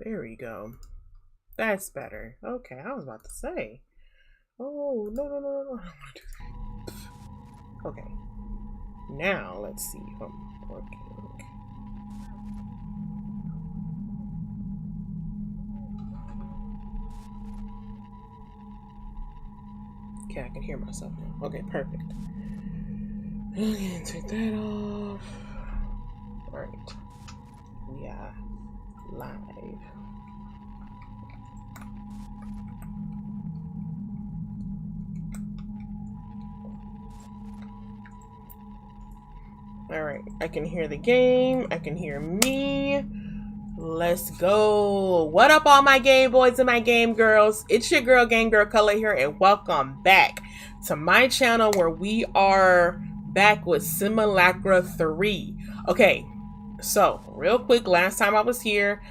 There we go. That's better. Okay, I was about to say. Oh, no, no, no, no, no. I don't want to do that. Okay. Now, let's see if I'm working. Okay, I can hear myself now. Okay, perfect. Okay, take that off. Alright. We are live. Alright, I can hear the game. I can hear me. Let's go. What up, all my game boys and my game girls? It's your girl, Game Girl Color here, and welcome back to my channel where we are back with Simulacra 3. Okay, so real quick, last time I was here,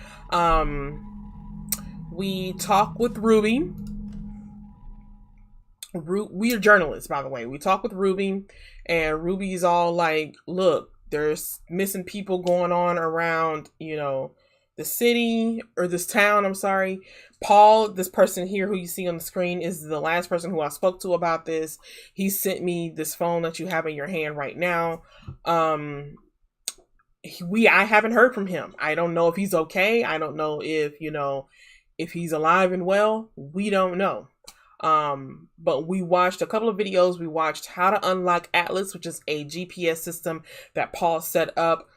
we talked with Ruby. We are journalists, by the way. We talked with Ruby, and Ruby's all like, look, there's missing people going on around, the city or this town. I'm sorry. Paul, this person here who you see on the screen, is the last person who I spoke to about this. He sent me this phone that you have in your hand right now. I haven't heard from him. I don't know if he's okay. I don't know if he's alive and well. We don't know. But we watched a couple of videos. We watched how to unlock Atlas, which is a GPS system that Paul set up.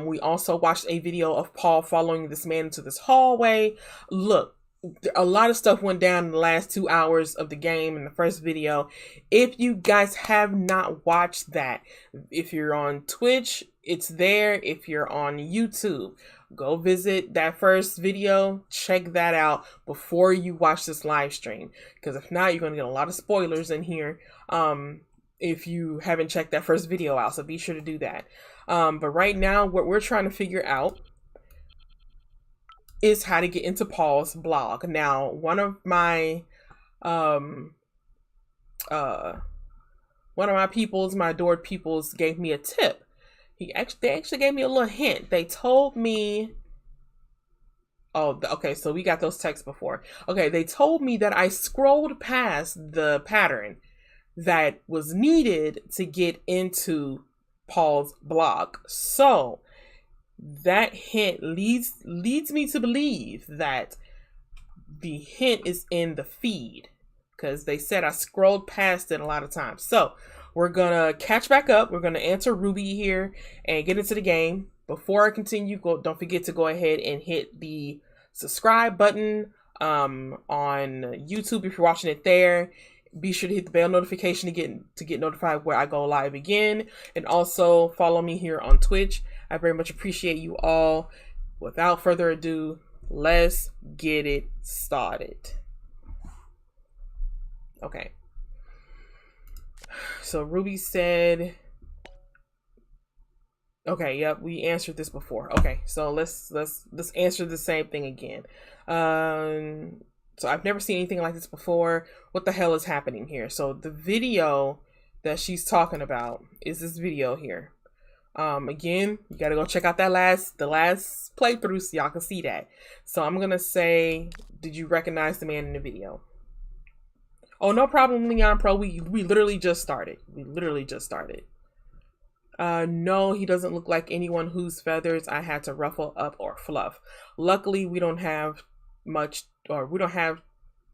We also watched a video of Paul following this man into this hallway. Look, a lot of stuff went down in the last 2 hours of the game in the first video. If you guys have not watched that, if you're on Twitch, it's there. If you're on YouTube, go visit that first video, check that out before you watch this live stream, because if not, you're going to get a lot of spoilers in here if you haven't checked that first video out, so be sure to do that. But right now, what we're trying to figure out is how to get into Paul's blog. Now, one of my peoples, my adored peoples, gave me a tip. They actually gave me a little hint. They told me, oh, okay, so we got those texts before. Okay, they told me that I scrolled past the pattern that was needed to get into Paul's blog. So that hint leads me to believe that the hint is in the feed, because they said I scrolled past it a lot of times. So we're gonna catch back up. We're gonna answer Ruby here and get into the game. Before I continue, don't forget to go ahead and hit the subscribe button on YouTube if you're watching it there. Be sure to hit the bell notification to get notified where I go live again, and also follow me here on Twitch. I very much appreciate you all. Without further ado, let's get it started. Okay. So Ruby said, okay, yep, we answered this before. Okay, so let's answer the same thing again. So I've never seen anything like this before. What the hell is happening here? So the video that she's talking about is this video here. Again, you gotta go check out the last playthrough so y'all can see that. So I'm gonna say, did you recognize the man in the video? Oh, no problem, Leon Pro. We literally just started. No, he doesn't look like anyone whose feathers I had to ruffle up or fluff. Luckily, we don't have much, or we don't have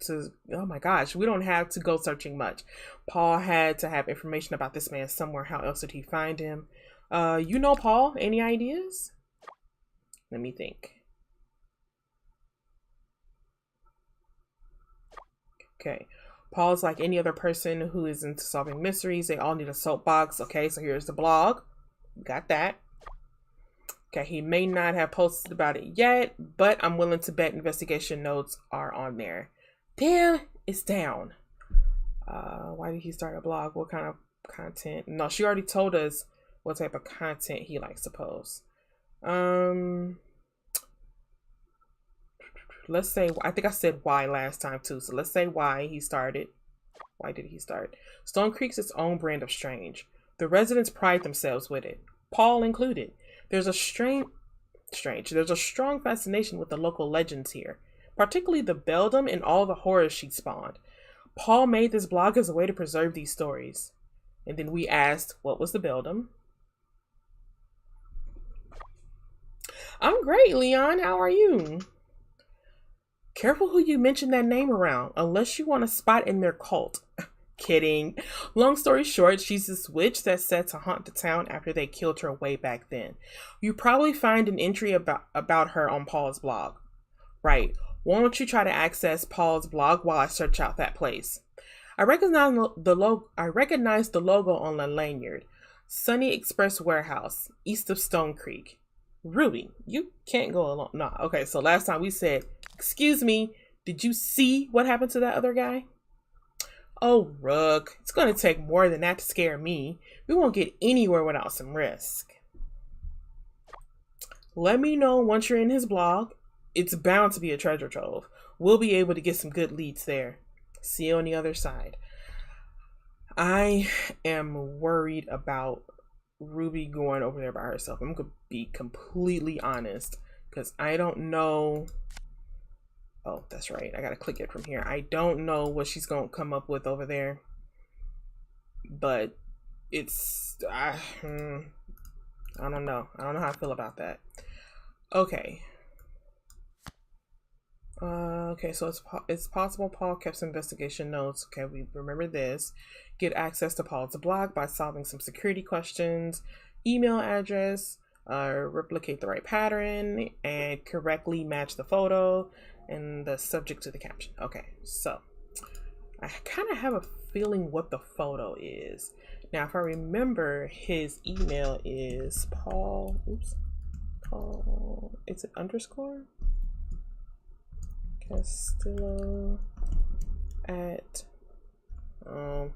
to, oh my gosh, we don't have to go searching much. Paul had to have information about this man somewhere. How else did he find him? Paul, any ideas? Let me think. Okay. Paul's like any other person who is into solving mysteries. They all need a soapbox. Okay, so here's the blog. Got that. Okay, he may not have posted about it yet, but I'm willing to bet investigation notes are on there. Damn, it's down. Why did he start a blog? What kind of content? No, she already told us what type of content he likes to post. Let's say, I think I said why last time too. So let's say why he started. Why did he start? Stone Creek's its own brand of strange. The residents pride themselves with it, Paul included. There's a strange strange. There's a strong fascination with the local legends here, particularly the Beldam and all the horrors she spawned. Paul made this blog as a way to preserve these stories. And then we asked, what was the Beldam? I'm great, Leon. How are you? Careful who you mention that name around, unless you want a spot in their cult. Kidding. Long story short, she's this witch that's set to haunt the town after they killed her way back then. You probably find an entry about her on Paul's blog. Right. Why don't you try to access Paul's blog while I search out that place? I recognize the logo on the lanyard. Sunny Express Warehouse, east of Stone Creek. Ruby, you can't go alone. Nah, okay, so last time we said, excuse me, did you see what happened to that other guy? Oh, Rook, it's going to take more than that to scare me. We won't get anywhere without some risk. Let me know once you're in his blog. It's bound to be a treasure trove. We'll be able to get some good leads there. See you on the other side. I am worried about Ruby going over there by herself. I'm going to be completely honest because I don't know. Oh, that's right. I got to click it from here. I don't know what she's going to come up with over there. But it's... I don't know. I don't know how I feel about that. Okay. Okay, so it's possible Paul kept some investigation notes. Okay, we remember this. Get access to Paul's blog by solving some security questions, email address, replicate the right pattern, and correctly match the photo and the subject to the caption. Okay, so I kind of have a feeling what the photo is. Now, if I remember, his email is Paul. Oops, Paul. Is it underscore? Castillo at I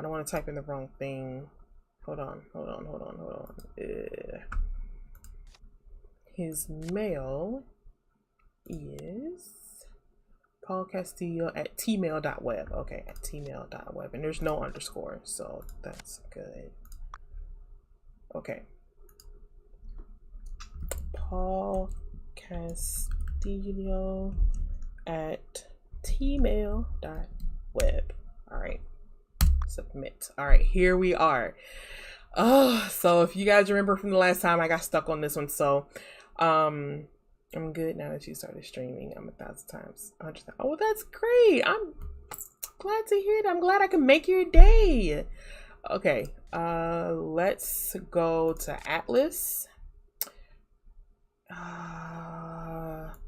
don't want to type in the wrong thing. Hold on. His mail is Paul Castillo at tmail.web. Okay, at tmail.web, and there's no underscore, so that's good. Okay, Paul Castillo at tmail.web. All right, submit. All right, here we are. Oh, so if you guys remember from the last time, I got stuck on this one. So I'm good now that you started streaming. I'm 1,000 times 100. Oh, that's great. I'm glad to hear that. I'm glad I can make your day. Okay, let's go to Atlas.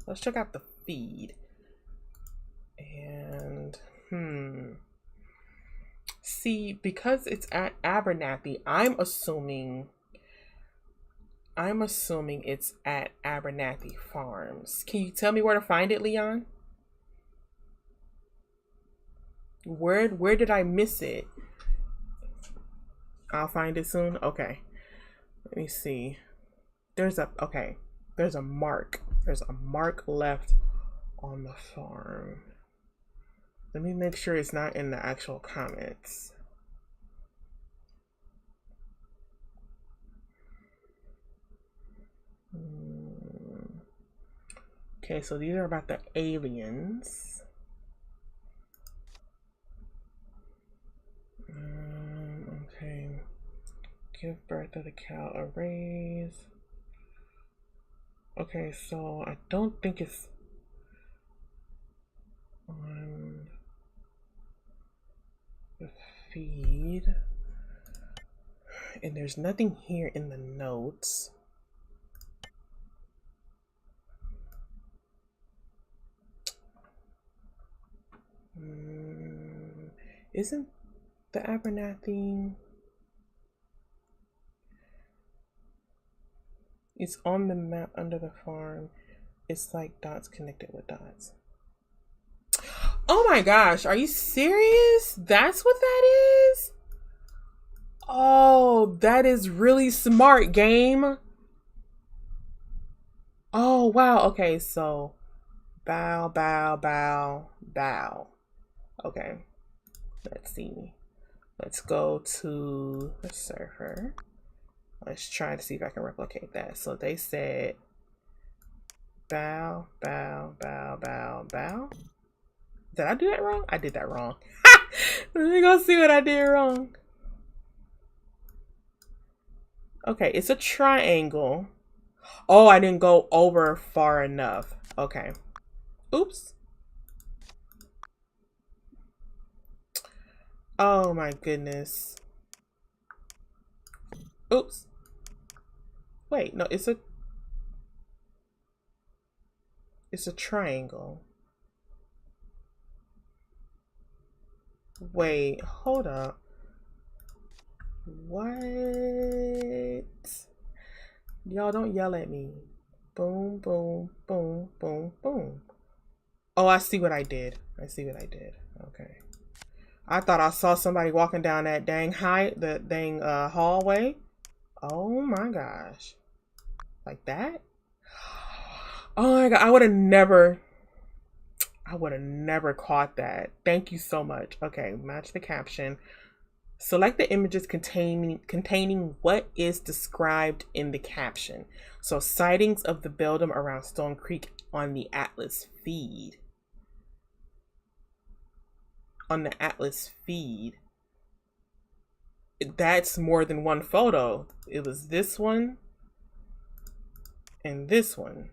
Let's check out the feed. And see, because it's at Abernathy, I'm assuming it's at Abernathy Farms. Can you tell me where to find it, Leon? Where did I miss it? I'll find it soon. Okay. Let me see. There's a mark. There's a mark left on the farm. Let me make sure it's not in the actual comments. Okay, so these are about the aliens. Okay. Give birth to the cow a raise. Okay, so I don't think it's on the feed. And there's nothing here in the notes. Isn't the Abernathy? It's on the map under the farm. It's like dots connected with dots. Oh my gosh, are you serious? That's what that is? Oh, that is really smart, game. Oh, wow. Okay, so bow. Okay, let's see. Let's go to the server. Let's try to see if I can replicate that. So they said Bow, bow, bow, bow, bow. Did I do that wrong? I did that wrong. Let me go see what I did wrong. Okay, it's a triangle. Oh, I didn't go over far enough. Okay. Oops. Oh my goodness. Oops. Wait, no, it's a triangle. Wait, hold up. What? Y'all don't yell at me. Boom, boom, boom, boom, boom. Oh, I see what I did. I see what I did. Okay. I thought I saw somebody walking down that dang hallway. Oh my gosh. Like that? Oh my god, I would have never caught that. Thank you so much. Okay, match the caption. Select the images containing what is described in the caption. So sightings of the Beldam around Stone Creek on the Atlas feed. On the Atlas feed. That's more than one photo. It was this one and this one.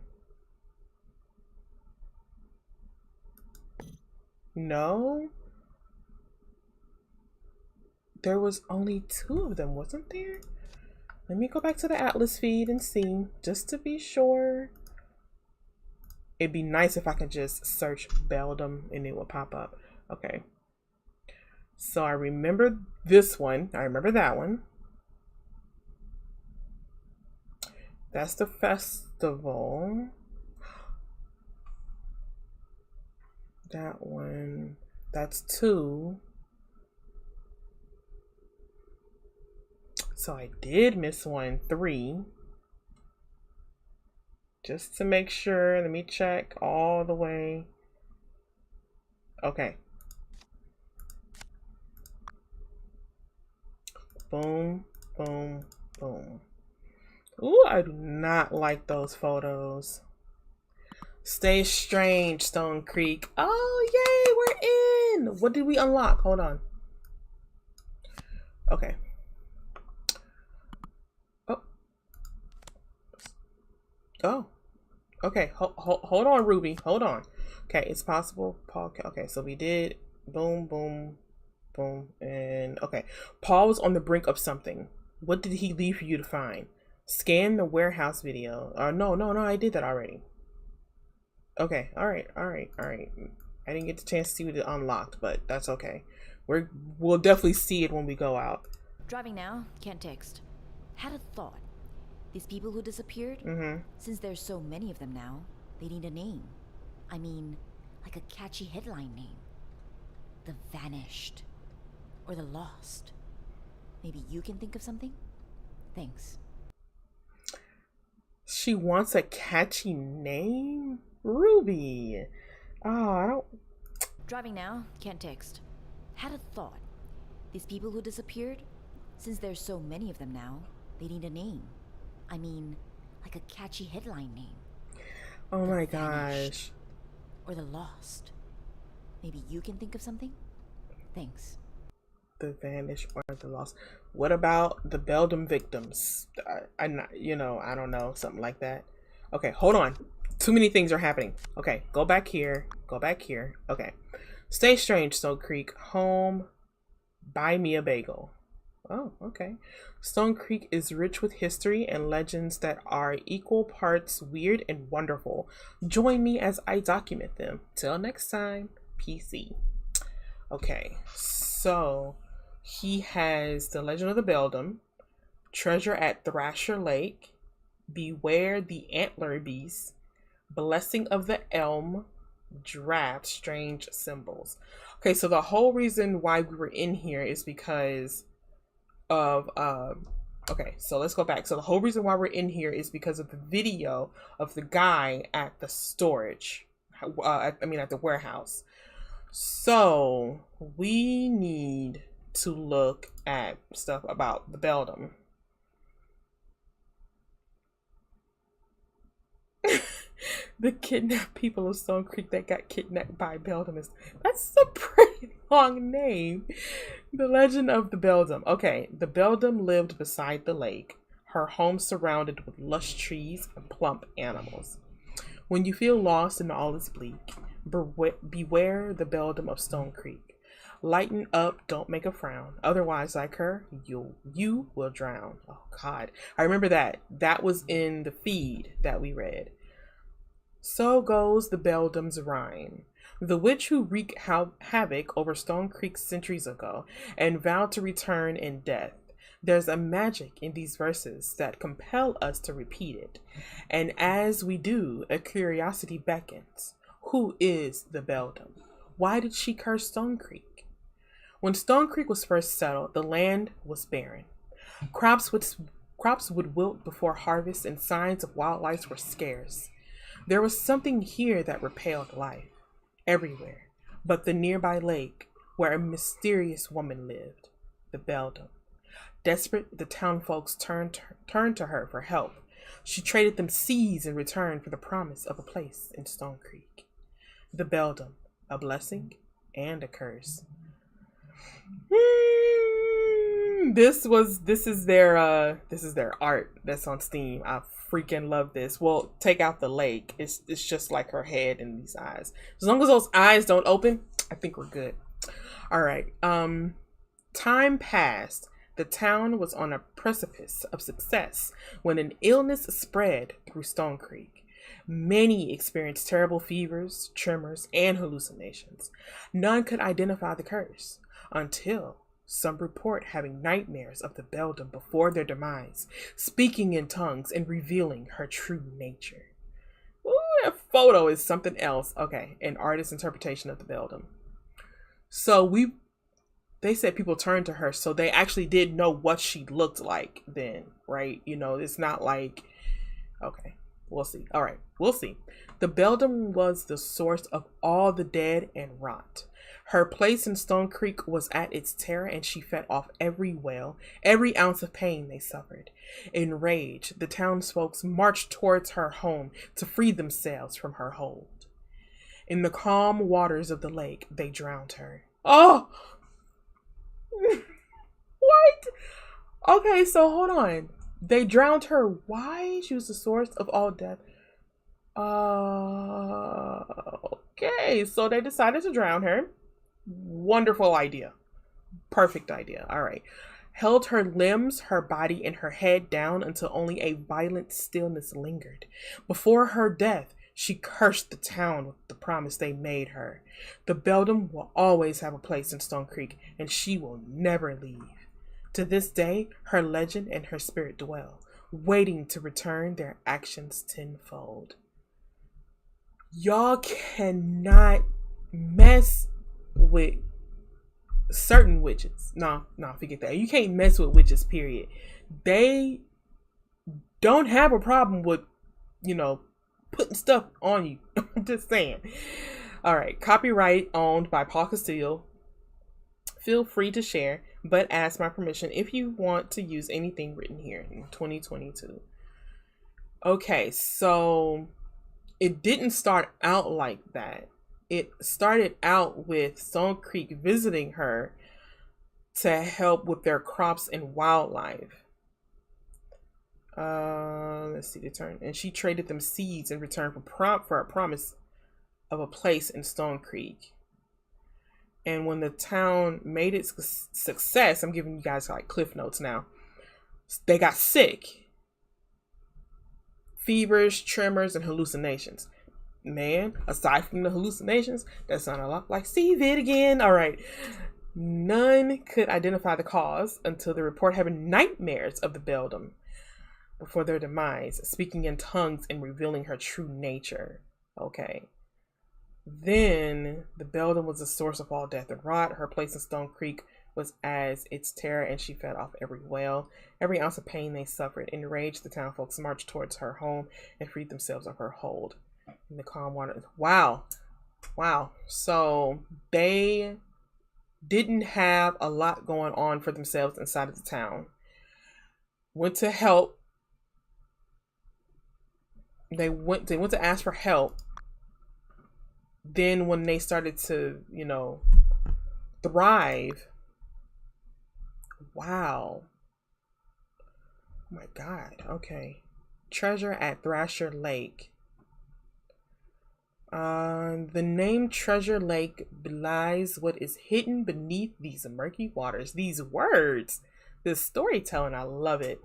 No. There was only 2 of them, wasn't there? Let me go back to the Atlas feed and see, just to be sure. It'd be nice if I could just search Beldam and it would pop up. Okay. So I remember this one. I remember that one. That's the festival. That one. That's 2. So I did miss one. 3. Just to make sure. Let me check all the way. Okay. Boom, boom, boom. Ooh, I do not like those photos. Stay strange, Stone Creek. Oh, yay, we're in. What did we unlock? Hold on. Okay. Oh. Okay, hold on, Ruby. Hold on. Okay, it's possible. Paul. Okay, so we did boom, boom, boom, and okay. Paul was on the brink of something. What did he leave for you to find? Scan the warehouse video. No, I did that already. Okay, all right. I didn't get the chance to see what it unlocked, but that's okay. We'll definitely see it when we go out. Driving now, can't text. Had a thought. These people who disappeared, since there's so many of them now, they need a name. I mean, like a catchy headline name. The Vanished. Or The Lost. Maybe you can think of something? Thanks. She wants a catchy name? Ruby. Oh, I don't... Driving now, can't text. Had a thought. These people who disappeared, since there's so many of them now, they need a name. I mean, like a catchy headline name. Oh my gosh. Or The Lost. Maybe you can think of something? Thanks. The Vanished or The Lost. What about the Beldam victims? I don't know, something like that. Okay, hold on. Too many things are happening. Okay, go back here. Go back here. Okay. Stay strange, Stone Creek. Home. Buy me a bagel. Oh, okay. Stone Creek is rich with history and legends that are equal parts weird and wonderful. Join me as I document them. Till next time, PC. Okay, so he has The Legend of the Beldam, Treasure at Thrasher Lake, Beware the Antler Beast, Blessing of the Elm, Draft, Strange Symbols. Okay, so the whole reason why we were in here is because of okay, so let's go back. So the whole reason why we're in here is because of the video of the guy at the storage, at the warehouse. So we need to look at stuff about the Beldam. The kidnapped people of Stone Creek that got kidnapped by Beldam. That's a pretty long name. The legend of the Beldam. Okay, the Beldam lived beside the lake, her home surrounded with lush trees and plump animals. When you feel lost and all is bleak, beware the Beldam of Stone Creek. Lighten up, don't make a frown. Otherwise, like her, you will drown. Oh God, I remember that. That was in the feed that we read. So goes the Beldam's rhyme. The witch who wreaked havoc over Stone Creek centuries ago and vowed to return in death. There's a magic in these verses that compel us to repeat it. And as we do, a curiosity beckons. Who is the Beldam? Why did she curse Stone Creek? When Stone Creek was first settled, the land was barren. Crops would wilt before harvest and signs of wildlife were scarce. There was something here that repelled life, everywhere, but the nearby lake where a mysterious woman lived, the Beldam. Desperate, the townfolks turned to her for help. She traded them seeds in return for the promise of a place in Stone Creek. The Beldam, a blessing and a curse. This is their art that's on Steam. I freaking love this. Well, take out the lake. It's just like her head and these eyes. As long as those eyes don't open, I think we're good. All right. Time passed. The town was on a precipice of success when an illness spread through Stone Creek. Many experienced terrible fevers, tremors, and hallucinations. None could identify the curse until some report having nightmares of the Beldam before their demise, speaking in tongues and revealing her true nature. Ooh, that photo is something else. Okay, an artist's interpretation of the Beldam. So they said people turned to her, so they actually did know what she looked like then, right? You know, it's not like, okay, we'll see. All right, we'll see. The Beldam was the source of all the dead and rot. Her place in Stone Creek was at its terror, and she fed off every wail, every ounce of pain they suffered. Enraged, the townsfolk marched towards her home to free themselves from her hold. In the calm waters of the lake, they drowned her. Oh! What? Okay, so hold on. They drowned her. Why? She was the source of all death. Okay, so they decided to drown her. Wonderful idea. Perfect idea. All right. Held her limbs, her body, and her head down until only a violent stillness lingered. Before her death, she cursed the town with the promise they made her. The Beldam will always have a place in Stone Creek, and she will never leave. To this day, her legend and her spirit dwell, waiting to return their actions tenfold. Y'all cannot mess with certain witches. No, forget that. You can't mess with witches, period. They don't have a problem with, putting stuff on you. I'm just saying. All right. Copyright owned by Paul Castillo. Feel free to share, but ask my permission if you want to use anything written here in 2022. Okay, so it didn't start out like that. It started out with Stone Creek visiting her to help with their crops and wildlife. Let's see the turn. And she traded them seeds in return for a promise of a place in Stone Creek. And when the town made its success, I'm giving you guys like cliff notes now. They got sick. Fevers, tremors, and hallucinations. Man, aside from the hallucinations, that sounded a lot like Steve-It again. All right. None could identify the cause until the report having nightmares of the Beldam before their demise, speaking in tongues and revealing her true nature. Okay. Then the Beldam was the source of all death and rot. Her place in Stone Creek was as its terror, and she fed off every wail, every ounce of pain they suffered. Enraged, the townfolk marched towards her home and freed themselves of her hold. In the calm water. Wow. So they didn't have a lot going on for themselves inside of the town. Went to help They went to ask for help. Then when they started to, thrive, wow. Oh my God. Okay. Treasure at Thrasher Lake. The name Treasure Lake belies what is hidden beneath these murky waters. These words, this storytelling, I love it.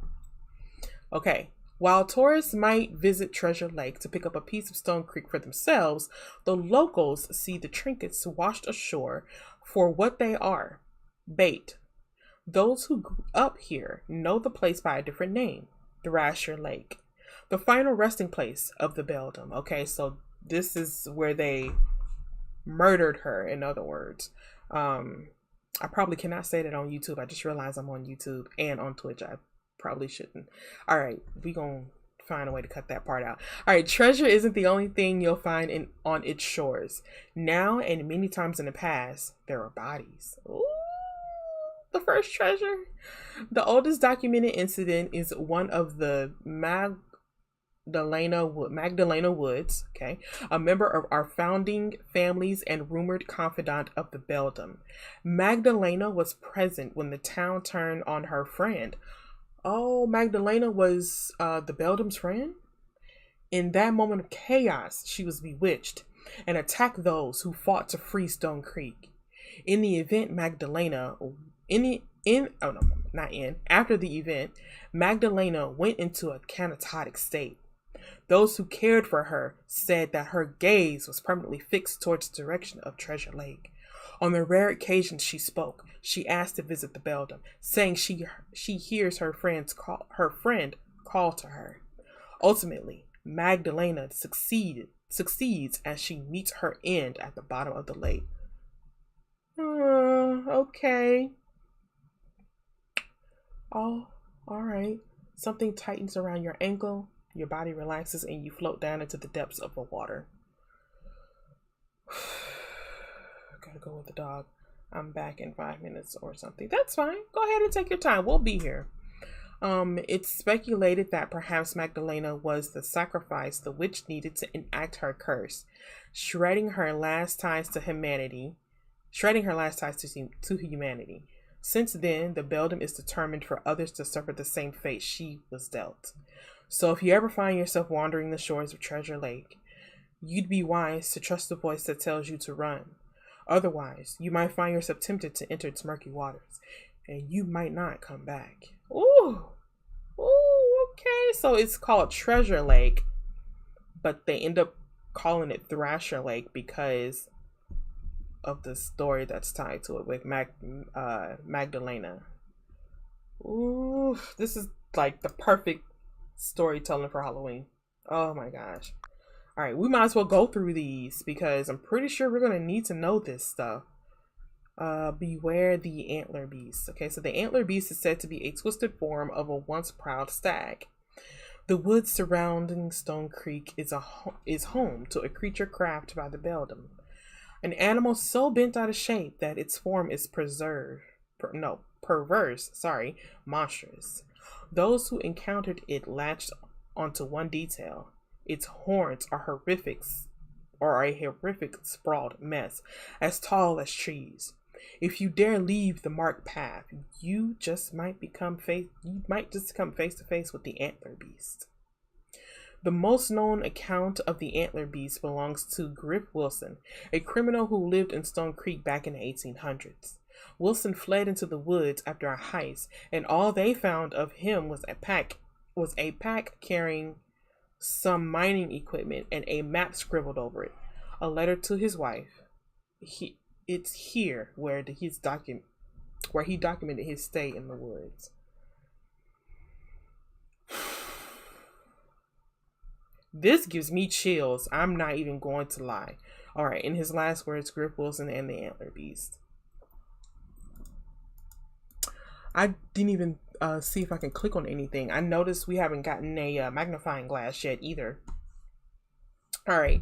Okay. While tourists might visit Treasure Lake to pick up a piece of Stone Creek for themselves, the locals see the trinkets washed ashore for what they are: bait. Those who grew up here know the place by a different name: Thrasher Lake, the final resting place of the Beldam. Okay, so this is where they murdered her, in other words. I probably cannot say that on YouTube. I just realized I'm on YouTube and on Twitch. I probably shouldn't. All right, we gonna find a way to cut that part out. All right, treasure isn't the only thing you'll find on its shores. Now and many times in the past, there are bodies. Ooh, the first treasure. The oldest documented incident is one of the Magdalena Woods, okay, a member of our founding families and rumored confidant of the Beldam. Magdalena was present when the town turned on her friend. Oh, Magdalena was the Beldam's friend? In that moment of chaos, she was bewitched and attacked those who fought to free Stone Creek. In the event, after the event, Magdalena went into a canatotic state. Those who cared for her said that her gaze was permanently fixed towards the direction of Treasure Lake. On the rare occasions she spoke, she asked to visit the Beldam, saying she hears her friend call to her. Ultimately, Magdalena succeeds as she meets her end at the bottom of the lake. Okay. Oh, all right. Something tightens around your ankle, your body relaxes, and you float down into the depths of the water. Gotta go with the dog. I'm back in 5 minutes or something. That's fine. Go ahead and take your time. We'll be here. It's speculated that perhaps Magdalena was the sacrifice the witch needed to enact her curse, shredding her last ties to humanity. Since then, the Beldam is determined for others to suffer the same fate she was dealt. So if you ever find yourself wandering the shores of Treasure Lake, you'd be wise to trust the voice that tells you to run. Otherwise, you might find yourself tempted to enter its murky waters, and you might not come back. Ooh, okay. So it's called Treasure Lake, but they end up calling it Thrasher Lake because of the story that's tied to it with Magdalena. Ooh, this is like the perfect storytelling for Halloween. Oh my gosh. All right, we might as well go through these because I'm pretty sure we're going to need to know this stuff. Beware the antler beast. Okay, so the antler beast is said to be a twisted form of a once proud stag. The woods surrounding Stone Creek is home to a creature crafted by the Beldam. An animal so bent out of shape that its form is monstrous. Those who encountered it latched onto one detail. Its horns are a horrific sprawled mess, as tall as trees. If you dare leave the marked path, you might just come face to face with the antler beast. The most known account of the antler beast belongs to Griff Wilson, a criminal who lived in Stone Creek back in the 1800s. Wilson fled into the woods after a heist, and all they found of him was a pack carrying some mining equipment and a map scribbled over it. A letter to his wife. It's here where he documented his stay in the woods. This gives me chills. I'm not even going to lie. All right, in his last words, Griff Wilson and the Antler Beast. I didn't even see if I can click on anything. I noticed we haven't gotten a magnifying glass yet either. All right.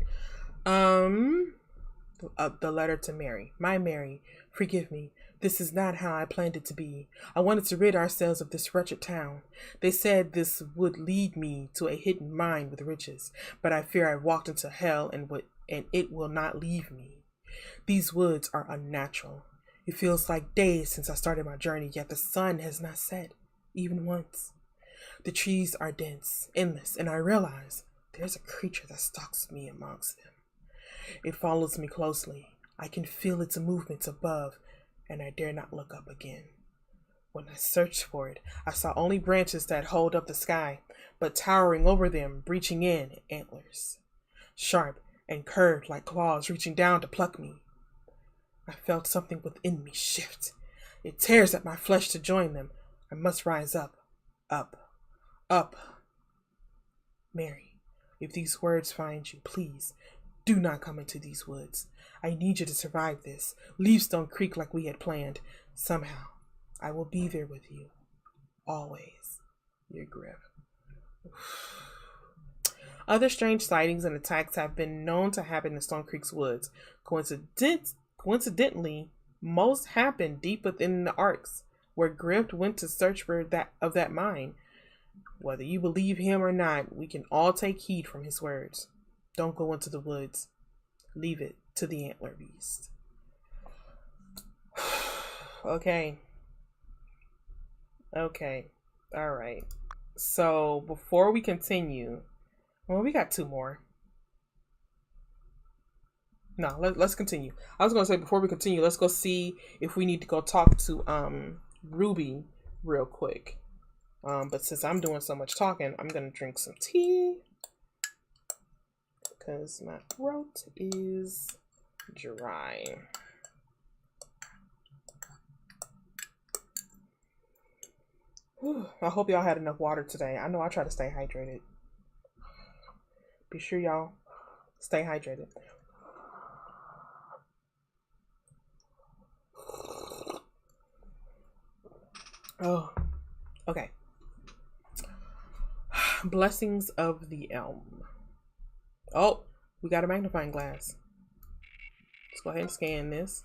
The letter to Mary. My Mary, forgive me. This is not how I planned it to be. I wanted to rid ourselves of this wretched town. They said this would lead me to a hidden mine with riches, but I fear I've walked into hell and it will not leave me. These woods are unnatural. It feels like days since I started my journey, yet the sun has not set, even once. The trees are dense, endless, and I realize there's a creature that stalks me amongst them. It follows me closely. I can feel its movements above, and I dare not look up again. When I searched for it, I saw only branches that hold up the sky, but towering over them, breaching in, antlers, sharp and curved like claws reaching down to pluck me. I felt something within me shift. It tears at my flesh to join them. I must rise up, up, up. Mary, if these words find you, please, do not come into these woods. I need you to survive this. Leave Stone Creek like we had planned. Somehow, I will be there with you. Always. Your grip. Other strange sightings and attacks have been known to happen in Stone Creek's woods. Coincidentally, most happened deep within the Arcs, where Grift went to search for that mine. Whether you believe him or not, we can all take heed from his words. Don't go into the woods. Leave it to the antler beast. Okay. All right. So before we continue, well, we got two more. No, let's continue. I was gonna say before we continue, let's go see if we need to go talk to Ruby real quick. But since I'm doing so much talking, I'm gonna drink some tea because my throat is dry. Whew, I hope y'all had enough water today. I know I try to stay hydrated. Be sure y'all stay hydrated. Oh, okay. Blessings of the Elm. Oh, we got a magnifying glass. Let's go ahead and scan this.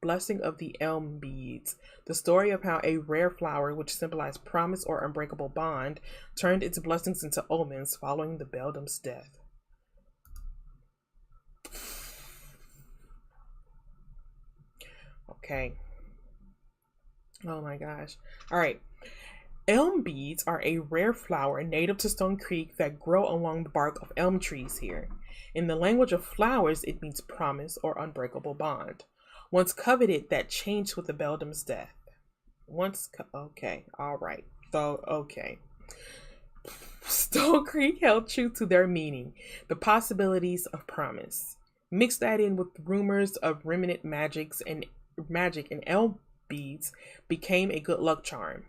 Blessing of the Elm Beads. The story of how a rare flower, which symbolized promise or unbreakable bond, turned its blessings into omens following the beldam's death. Okay. Oh my gosh. All right. Elm beads are a rare flower native to Stone Creek that grow along the bark of elm trees here. In the language of flowers, it means promise or unbreakable bond. Once coveted, that changed with the beldam's death. Okay, all right. So, okay. Stone Creek held true to their meaning, the possibilities of promise. Mix that in with rumors of remnant magic and elm beads became a good luck charm.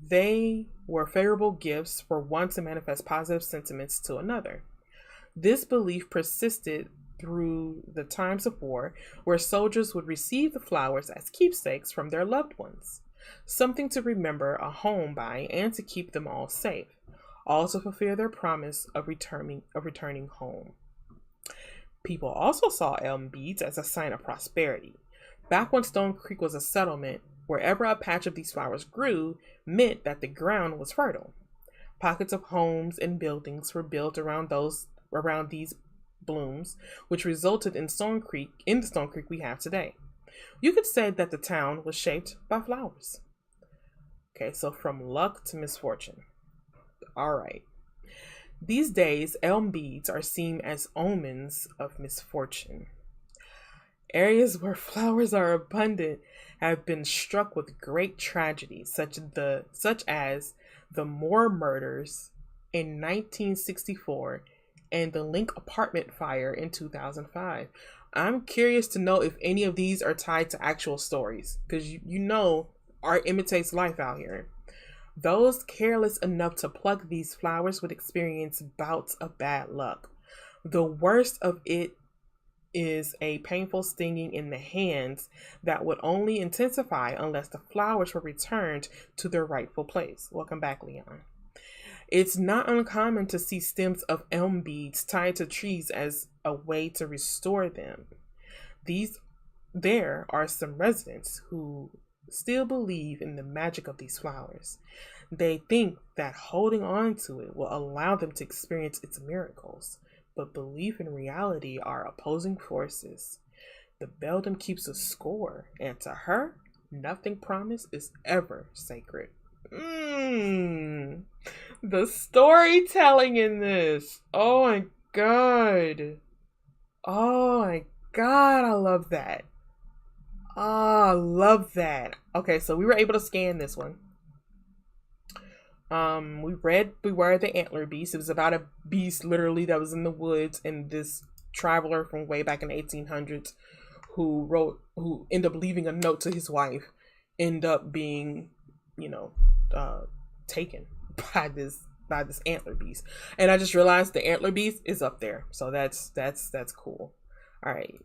They were favorable gifts for one to manifest positive sentiments to another. This belief persisted through the times of war, where soldiers would receive the flowers as keepsakes from their loved ones, something to remember a home by and to keep them all safe, all to fulfill their promise of returning home. People also saw elm beads as a sign of prosperity. Back when Stone Creek was a settlement, wherever a patch of these flowers grew meant that the ground was fertile. Pockets of homes and buildings were built around these blooms, which resulted in the Stone Creek we have today. You could say that the town was shaped by flowers. Okay, so from luck to misfortune. All right. These days, elm beads are seen as omens of misfortune. Areas where flowers are abundant have been struck with great tragedies, such as the Moore murders in 1964 and the Link apartment fire in 2005. I'm curious to know if any of these are tied to actual stories, because you know art imitates life out here. Those careless enough to pluck these flowers would experience bouts of bad luck. The worst of it is a painful stinging in the hands that would only intensify unless the flowers were returned to their rightful place. Welcome back, Leon. It's not uncommon to see stems of elm beads tied to trees as a way to restore them. There are some residents who still believe in the magic of these flowers. They think that holding on to it will allow them to experience its miracles, but belief and reality are opposing forces. The beldam keeps a score, and to her, nothing promised is ever sacred. The storytelling in this. Oh my god. Oh my god, I love that. Oh, I love that. Okay, so we were able to scan this one. We read Beware the Antler Beast. It was about a beast literally that was in the woods, and this traveler from way back in the 1800s who ended up leaving a note to his wife, end up being, taken by this antler beast. And I just realized the antler beast is up there, so that's cool. All right.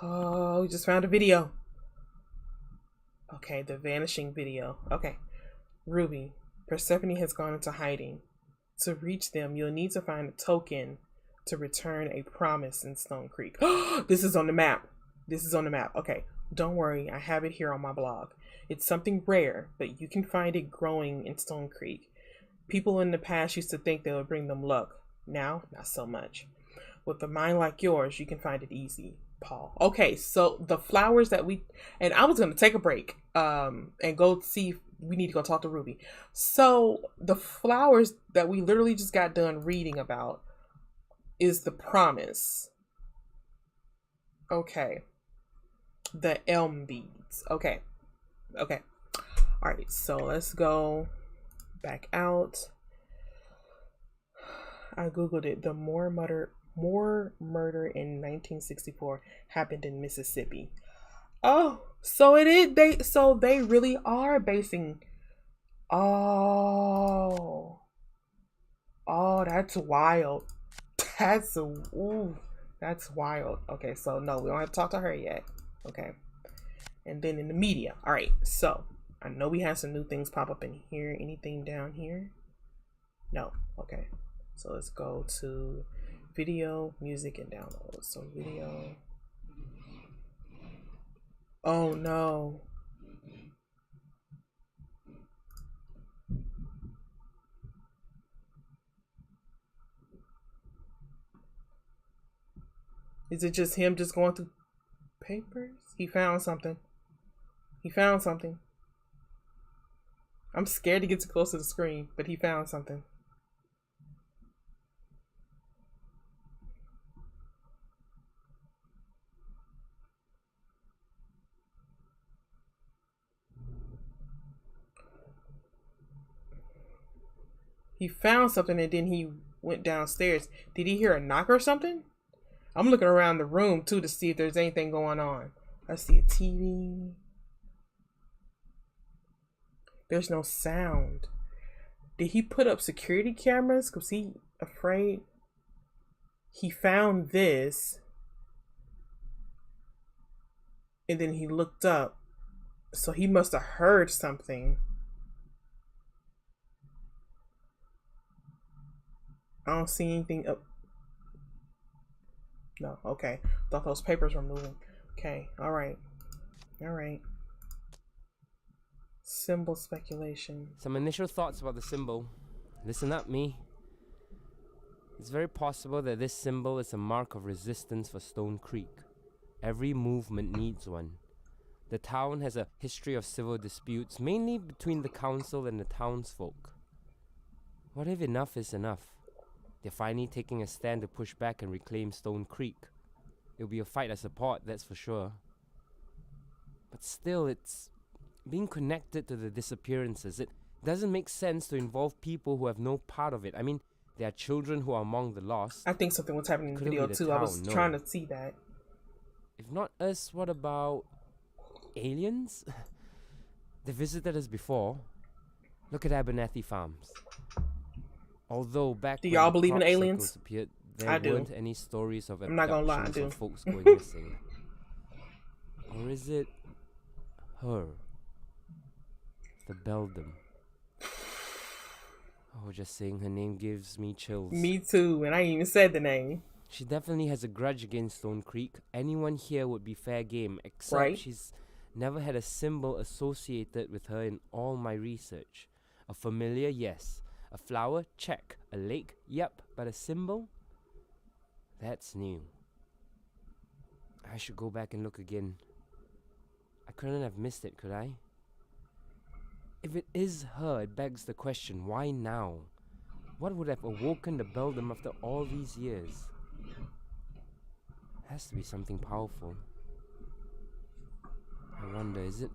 Oh, we just found a video. Okay, the vanishing video. Okay. Ruby, Persephone has gone into hiding. To reach them, you'll need to find a token to return a promise in Stone Creek. This is on the map. Okay, don't worry, I have it here on my blog. It's something rare, but you can find it growing in Stone Creek. People in the past used to think they would bring them luck. Now, not so much. With a mind like yours, you can find it easy, Paul. Okay, so the flowers that and I was going to take a break and go see if we need to go talk to Ruby. So the flowers that we literally just got done reading about is the promise. Okay. The elm beads. Okay. All right, so let's go back out. I googled it. The Moore murder in 1964 happened in Mississippi. Oh, so it is they really are basing. Oh, that's wild. That's wild. Okay, so no, we don't have to talk to her yet. Okay. And then in the media. All right, so I know we have some new things pop up in here. Anything down here? No. Okay. So let's go to video, music, and downloads. So video. Oh no. Is it just him just going through papers? He found something. I'm scared to get too close to the screen, but he found something. He found something and then he went downstairs. Did he hear a knock or something? I'm looking around the room too to see if there's anything going on. I see a TV. There's no sound. Did he put up security cameras? Was he afraid? He found this. And then he looked up. So he must have heard something. I don't see anything up. No, okay. Thought those papers were moving. Okay, all right. Symbol speculation. Some initial thoughts about the symbol. Listen up, me. It's very possible that this symbol is a mark of resistance for Stone Creek. Every movement needs one. The town has a history of civil disputes, mainly between the council and the townsfolk. What if enough is enough? They're finally taking a stand to push back and reclaim Stone Creek. It'll be a fight I support, that's for sure. But still, it's being connected to the disappearances. It doesn't make sense to involve people who have no part of it. I mean, there are children who are among the lost. I think something was happening in the video too. I was trying to see that. If not us, what about aliens? They visited us before. Look at Abernathy Farms. Although back do y'all believe in aliens? Appeared, there weren't any stories of I'm not gonna lie, I do. Or folks going missing. Or is it her? The beldam. Oh, just saying her name gives me chills. Me too, and I ain't even said the name. She definitely has a grudge against Stone Creek. Anyone here would be fair game, except Right. she's never had a symbol associated with her in all my research. A familiar, yes. A flower, check. A lake, yep. But a symbol? That's new. I should go back and look again. I couldn't have missed it, could I? If it is her, it begs the question, why now? What would have awoken the beldam after all these years? Has to be something powerful. I wonder, is it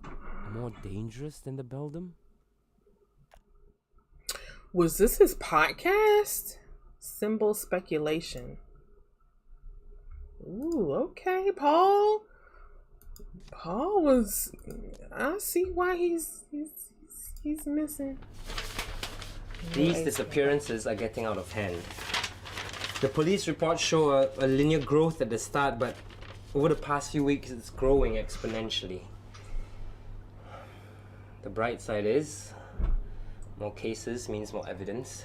more dangerous than the beldam? Was this his podcast? Symbol speculation. Ooh, okay, Paul. Paul was. I see why he's missing. These disappearances are getting out of hand. The police reports show a linear growth at the start, but over the past few weeks it's growing exponentially. The bright side is, more cases means more evidence.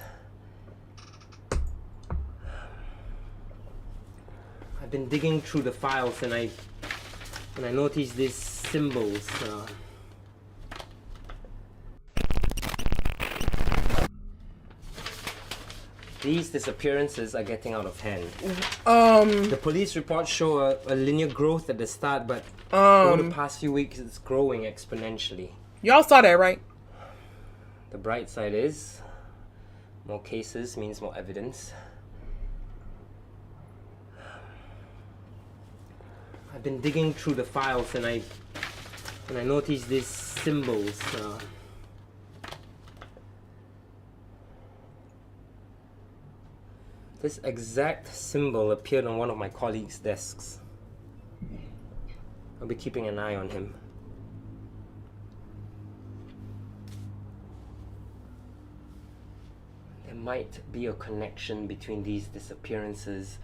I've been digging through the files and I noticed these symbols. These disappearances are getting out of hand. The police reports show a linear growth at the start, but over the past few weeks it's growing exponentially. Y'all saw that, right? The bright side is, more cases means more evidence. I've been digging through the files and I noticed these symbols. This exact symbol appeared on one of my colleagues' desks. I'll be keeping an eye on him. There might be a connection between these disappearances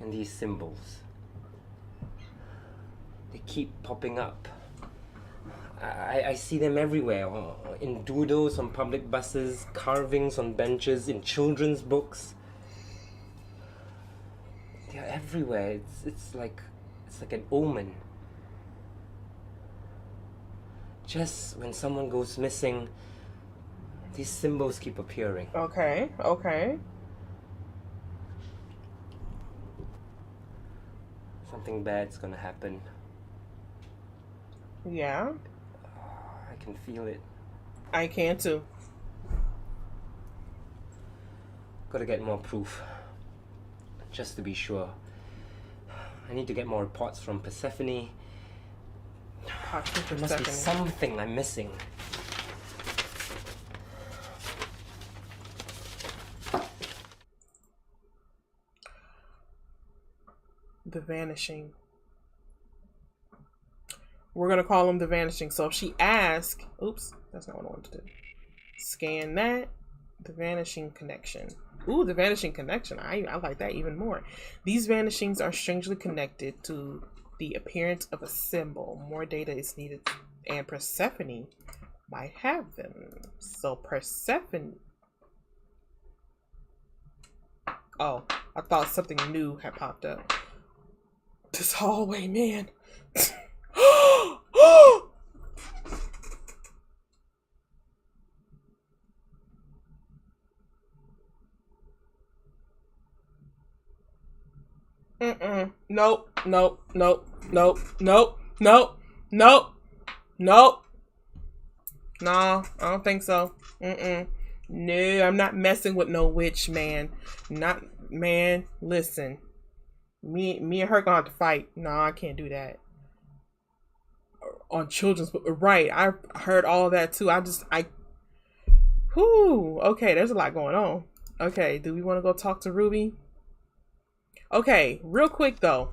and these symbols. They keep popping up. I see them everywhere, in doodles on public buses, carvings on benches, in children's books. They're everywhere. It's like an omen. Just when someone goes missing, these symbols keep appearing. Okay. Something bad's gonna happen. Yeah. I can feel it. I can too. Gotta get more proof. Just to be sure. I need to get more reports from Persephone. There must be something I'm missing. The Vanishing. We're going to call him The Vanishing. So if she asks, oops, that's not what I wanted to do. Scan that. The Vanishing Connection. Ooh, The Vanishing Connection. I like that even more. These vanishings are strangely connected to the appearance of a symbol. More data is needed, and Persephone might have them. So Persephone. Oh, I thought something new had popped up. This hallway, man. Nope. No, I don't think so. No, I'm not messing with no witch, man. Man, listen. Me and her gonna have to fight. No, I can't do that. On children's book. Right, I heard all of that too. Okay, there's a lot going on. Okay, do we want to go talk to Ruby? Okay, real quick though.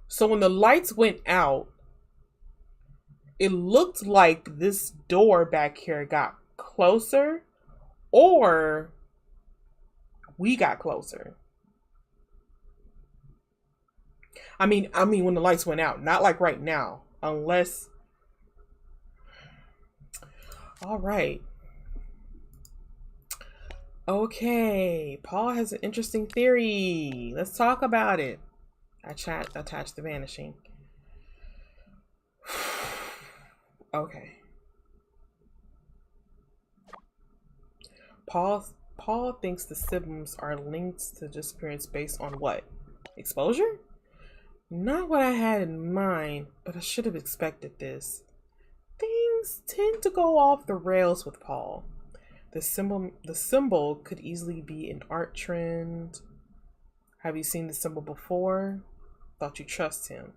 So when the lights went out, it looked like this door back here got closer, or we got closer. I mean when the lights went out, not like right now, unless. All right. Okay, Paul has an interesting theory. Let's talk about it. Attach the vanishing. Okay. Paul thinks the symbols are linked to disappearance based on what? Exposure? Not what I had in mind, but I should have expected this. Things tend to go off the rails with Paul. The symbol could easily be an art trend. Have you seen the symbol before? Thought you trust him.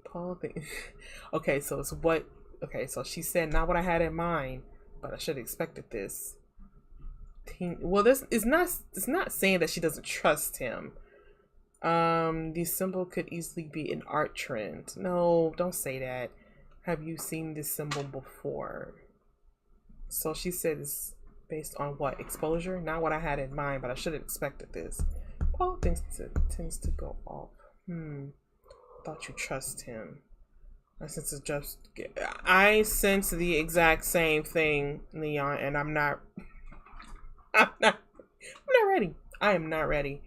Paul thinks okay, so it's what okay, so she said not what I had in mind, but I should have expected this. Well, this is not, it's not saying that she doesn't trust him. The symbol could easily be an art trend. No, don't say that. Have you seen this symbol before? So she said it's based on what? Exposure? Not what I had in mind, but I should have expected this. Paul tends to go off. Thought you trust him. I sense the exact same thing, Leon, and I'm not ready. I am not ready.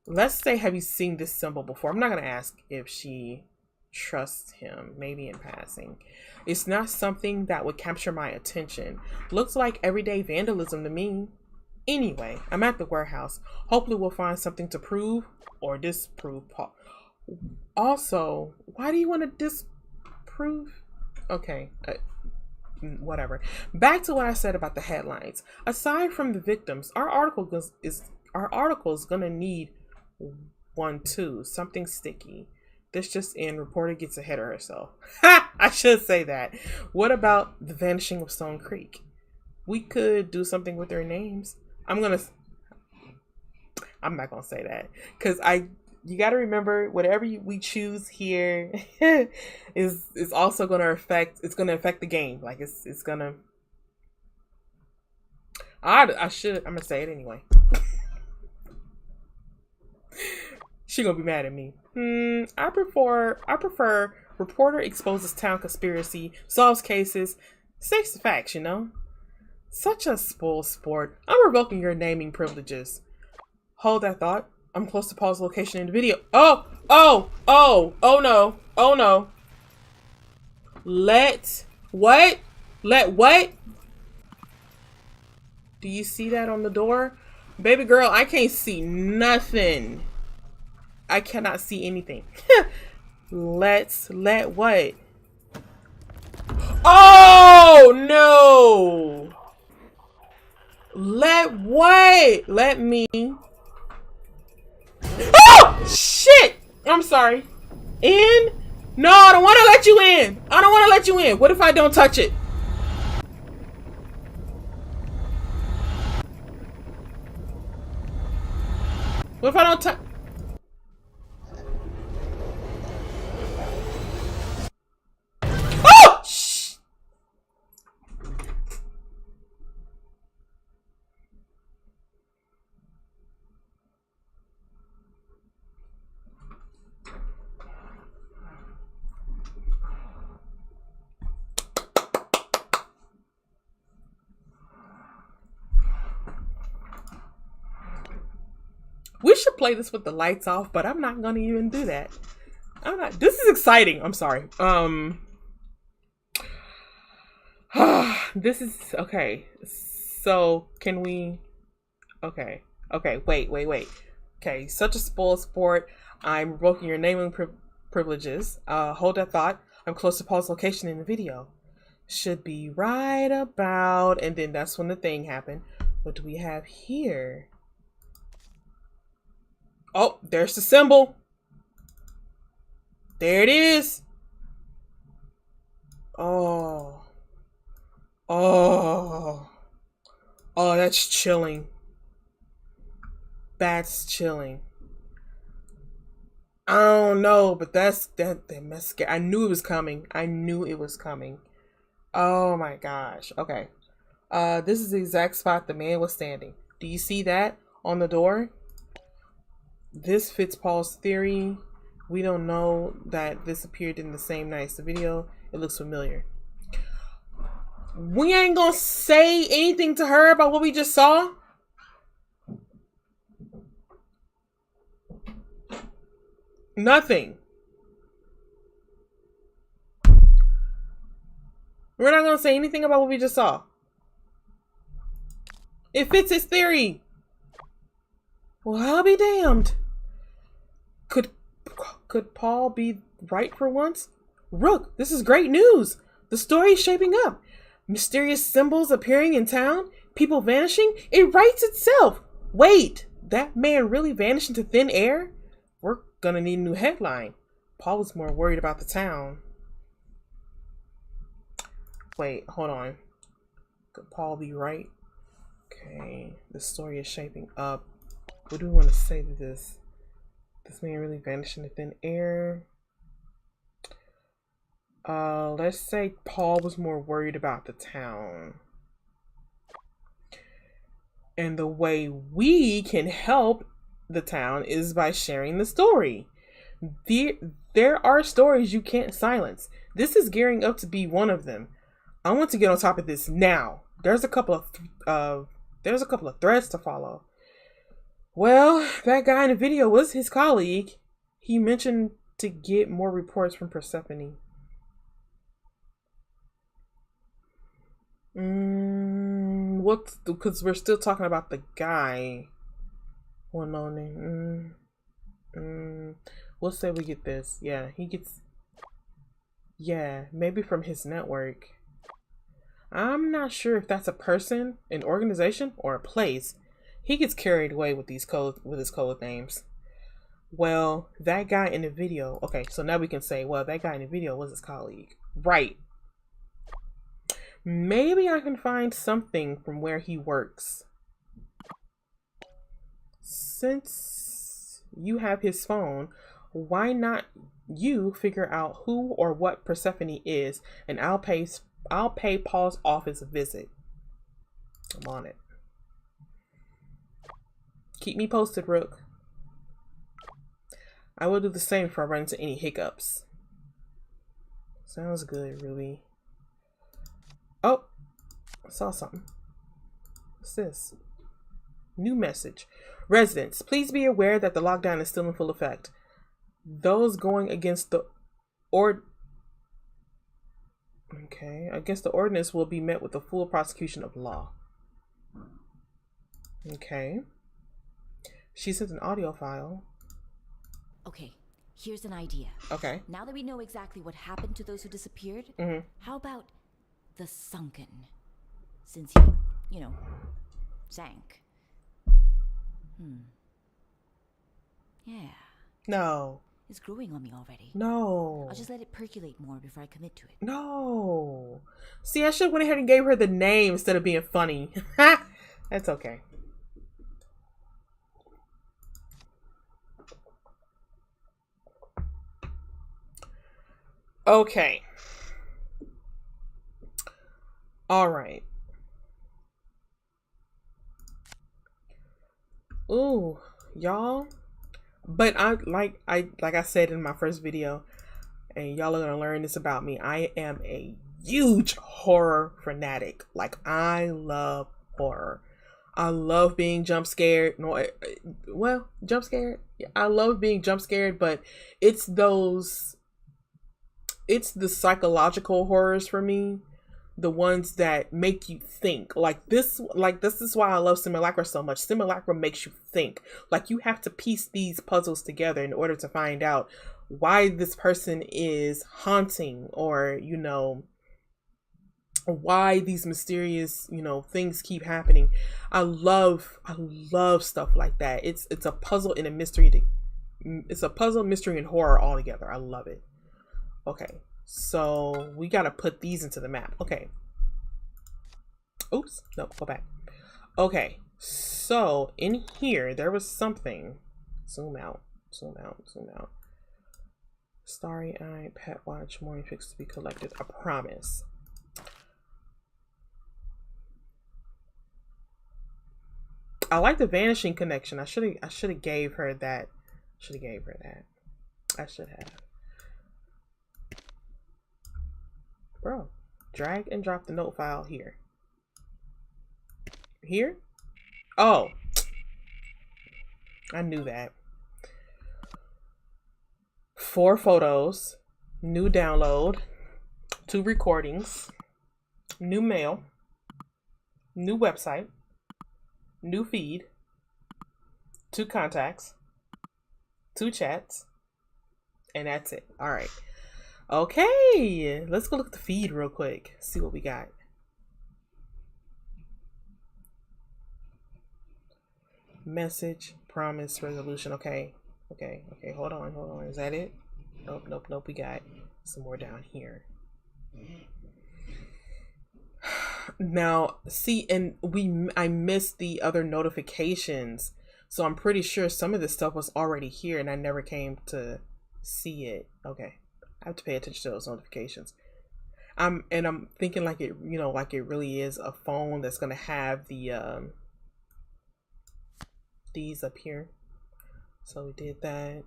Let's say, have you seen this symbol before? I'm not gonna ask if she trusts him, maybe in passing. It's not something that would capture my attention. Looks like everyday vandalism to me. Anyway, I'm at the warehouse. Hopefully we'll find something to prove or disprove Paul. Also, why do you want to disprove? Okay, whatever. Back to what I said about the headlines. Aside from the victims, our article is gonna need one too. Something sticky. This just in, reporter gets ahead of herself. Ha! I should say that. What about the vanishing of Stone Creek? We could do something with their names. I'm not gonna say that because you got to remember whatever we choose here is also going to affect the game. Like it's gonna. I'm gonna say it anyway. She gonna be mad at me. I prefer reporter exposes town conspiracy, solves cases, states the facts. You know, such a spoiled sport. I'm revoking your naming privileges. Hold that thought. I'm close to Paul's location in the video. Oh no. Let what? Do you see that on the door? Baby girl, I can't see nothing. I cannot see anything. Let what? Oh no. Let what? Let me. Oh shit! I'm sorry. In? No, I don't want to let you in. I don't want to let you in. What if I don't touch it? What if I don't touch? Oh! Shh! We should play this with the lights off, but I'm not gonna even do that. I'm not. This is exciting. I'm sorry. This is okay. So can we? Okay. Wait. Okay. Such a spoiled sport. I'm revoking your naming privileges. Hold that thought. I'm close to Paul's location in the video. Should be right about, and then that's when the thing happened. What do we have here? Oh, there's the symbol. There it is. Oh, that's chilling. That's chilling. I don't know, but that must scare. I knew it was coming. Oh my gosh. Okay. This is the exact spot the man was standing. Do you see that on the door? This fits Paul's theory. We don't know that this appeared in the same night as the video. It looks familiar. We ain't gonna say anything to her about what we just saw? Nothing. We're not gonna say anything about what we just saw. It fits his theory. Well, I'll be damned. Could Paul be right for once? Rook, this is great news. The story's shaping up. Mysterious symbols appearing in town, people vanishing. It writes itself. Wait, that man really vanished into thin air? We're gonna need a new headline. Paul was more worried about the town. Wait, hold on. Could Paul be right? Okay, the story is shaping up. What do we want to say to this? This man really vanished into thin air. Let's say Paul was more worried about the town. And the way we can help the town is by sharing the story. There are stories you can't silence. This is gearing up to be one of them. I want to get on top of this now. There's a couple of threads to follow. Well, that guy in the video was his colleague. He mentioned to get more reports from Persephone. Because we're still talking about the guy. Well, no name. We'll say we get this. Yeah, he gets. Yeah, maybe from his network. I'm not sure if that's a person, an organization, or a place. He gets carried away with his code names. Well, that guy in the video. Okay, so now we can say, well, that guy in the video was his colleague. Right. Maybe I can find something from where he works. Since you have his phone, why not you figure out who or what Persephone is, and I'll pay Paul's office a visit. I'm on it. Keep me posted, Rook. I will do the same if I run into any hiccups. Sounds good, Ruby. Oh, I saw something. What's this? New message. Residents, please be aware that the lockdown is still in full effect. Those going against the against the ordinance will be met with the full prosecution of law. Okay. She sent an audio file. Okay, here's an idea. Okay. Now that we know exactly what happened to those who disappeared, how about the sunken? Since he, sank. Yeah. No. It's growing on me already. No. I'll just let it percolate more before I commit to it. No. See, I should have went ahead and gave her the name instead of being funny. That's okay. Okay. All right. Ooh, y'all. But like I said in my first video, and y'all are gonna learn this about me. I am a huge horror fanatic. Like, I love horror. I love being jump scared. Jump scared. Yeah, I love being jump scared, but it's the psychological horrors for me, the ones that make you think. This is why I love Simulacra so much. Simulacra makes you think. Like, you have to piece these puzzles together in order to find out why this person is haunting, or why these mysterious things keep happening. I love stuff like that. It's a puzzle and a mystery. It's a puzzle, mystery, and horror all together. I love it. Okay, so we gotta put these into the map. Okay. Oops, no, go back. Okay, so in here there was something. Zoom out, zoom out, zoom out. Starry Eye, Pet Watch, Morning Fix to be collected. I promise. I like the vanishing connection. I should have gave her that. I should have. Bro, Drag and drop the note file here. Here? Oh. I knew that. 4 photos. New download. 2 recordings. New mail. New website. New feed. 2 contacts. 2 chats. And that's it. All right. Okay. Let's go look at the feed real quick. See what we got. Message, promise, resolution. Okay. Hold on. Is that it? Nope. We got some more down here. Now, see, and I missed the other notifications. So I'm pretty sure some of this stuff was already here and I never came to see it. Okay. I have to pay attention to those notifications. I'm thinking like it, like it really is a phone that's gonna have the these up here. So we did that.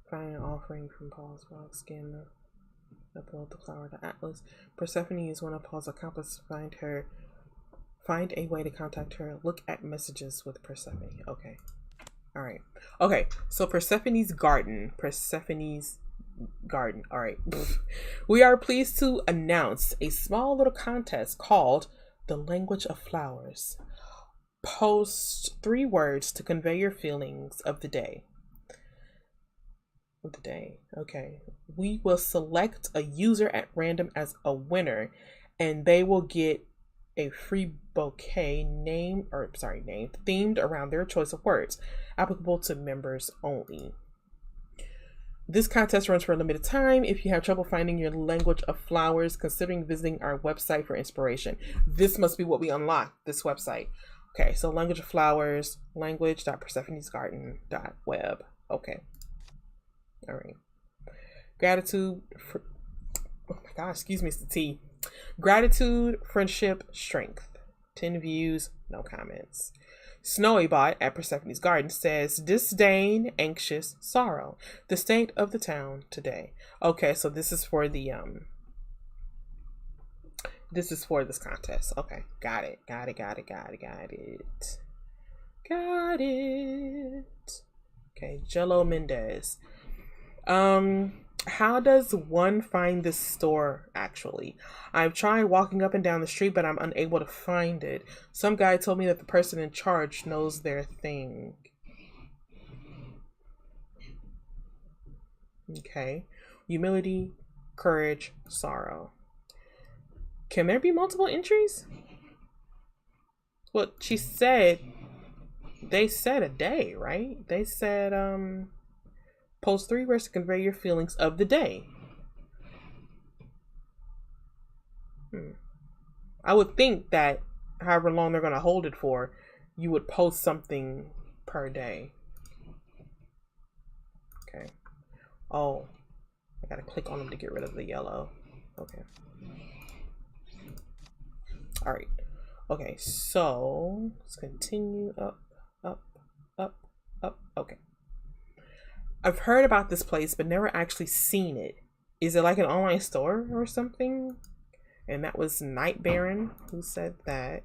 Find an offering from Paul's box. Scan the upload the flower to Atlas. Persephone is one of Paul's accomplices. Find a way to contact her. Look at messages with Persephone. Okay. All right. Okay. So Persephone's garden. All right. We are pleased to announce a small little contest called The Language of Flowers. Post 3 words to convey your feelings of the day. Okay. We will select a user at random as a winner, and they will get a free bouquet themed around their choice of words, applicable to members only. This contest runs for a limited time. If you have trouble finding your language of flowers, considering visiting our website for inspiration. This must be what we unlocked, this website. Okay, so language of flowers, language.persephonesgarden.web. Okay. All right. Gratitude for, oh my gosh, excuse me, it's the T. Gratitude, friendship, strength. 10 views, no comments. Snowybot at Persephone's Garden says, disdain, anxious, sorrow. The state of the town today. Okay, so this is for the this contest. Okay, got it. Okay, Jello Mendez. How does one find this store actually? I've tried walking up and down the street, but I'm unable to find it. Some guy told me that the person in charge knows their thing. Okay. Humility, courage, sorrow. Can there be multiple entries? Well, she said, they said a day, right? They said, post 3 words to convey your feelings of the day. I would think that however long they're going to hold it for, you would post something per day. Okay. Oh, I got to click on them to get rid of the yellow. Okay. All right. Okay, so let's continue up. Okay. I've heard about this place, but never actually seen it. Is it like an online store or something? And that was Night Baron who said that.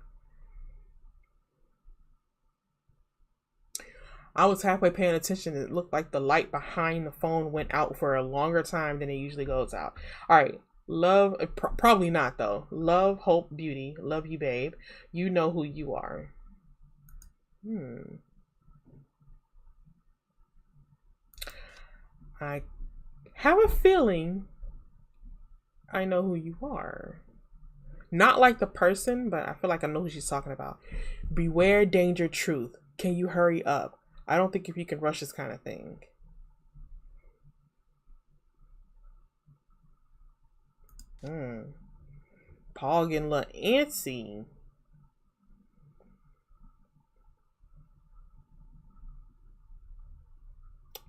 I was halfway paying attention. It looked like the light behind the phone went out for a longer time than it usually goes out. All right. Love, probably not though. Love, hope, beauty. Love you, babe. You know who you are. I have a feeling I know who you are. Not like the person, but I feel like I know who she's talking about. Beware, danger, truth. Can you hurry up? I don't think if you can rush this kind of thing. Paul getting a little antsy.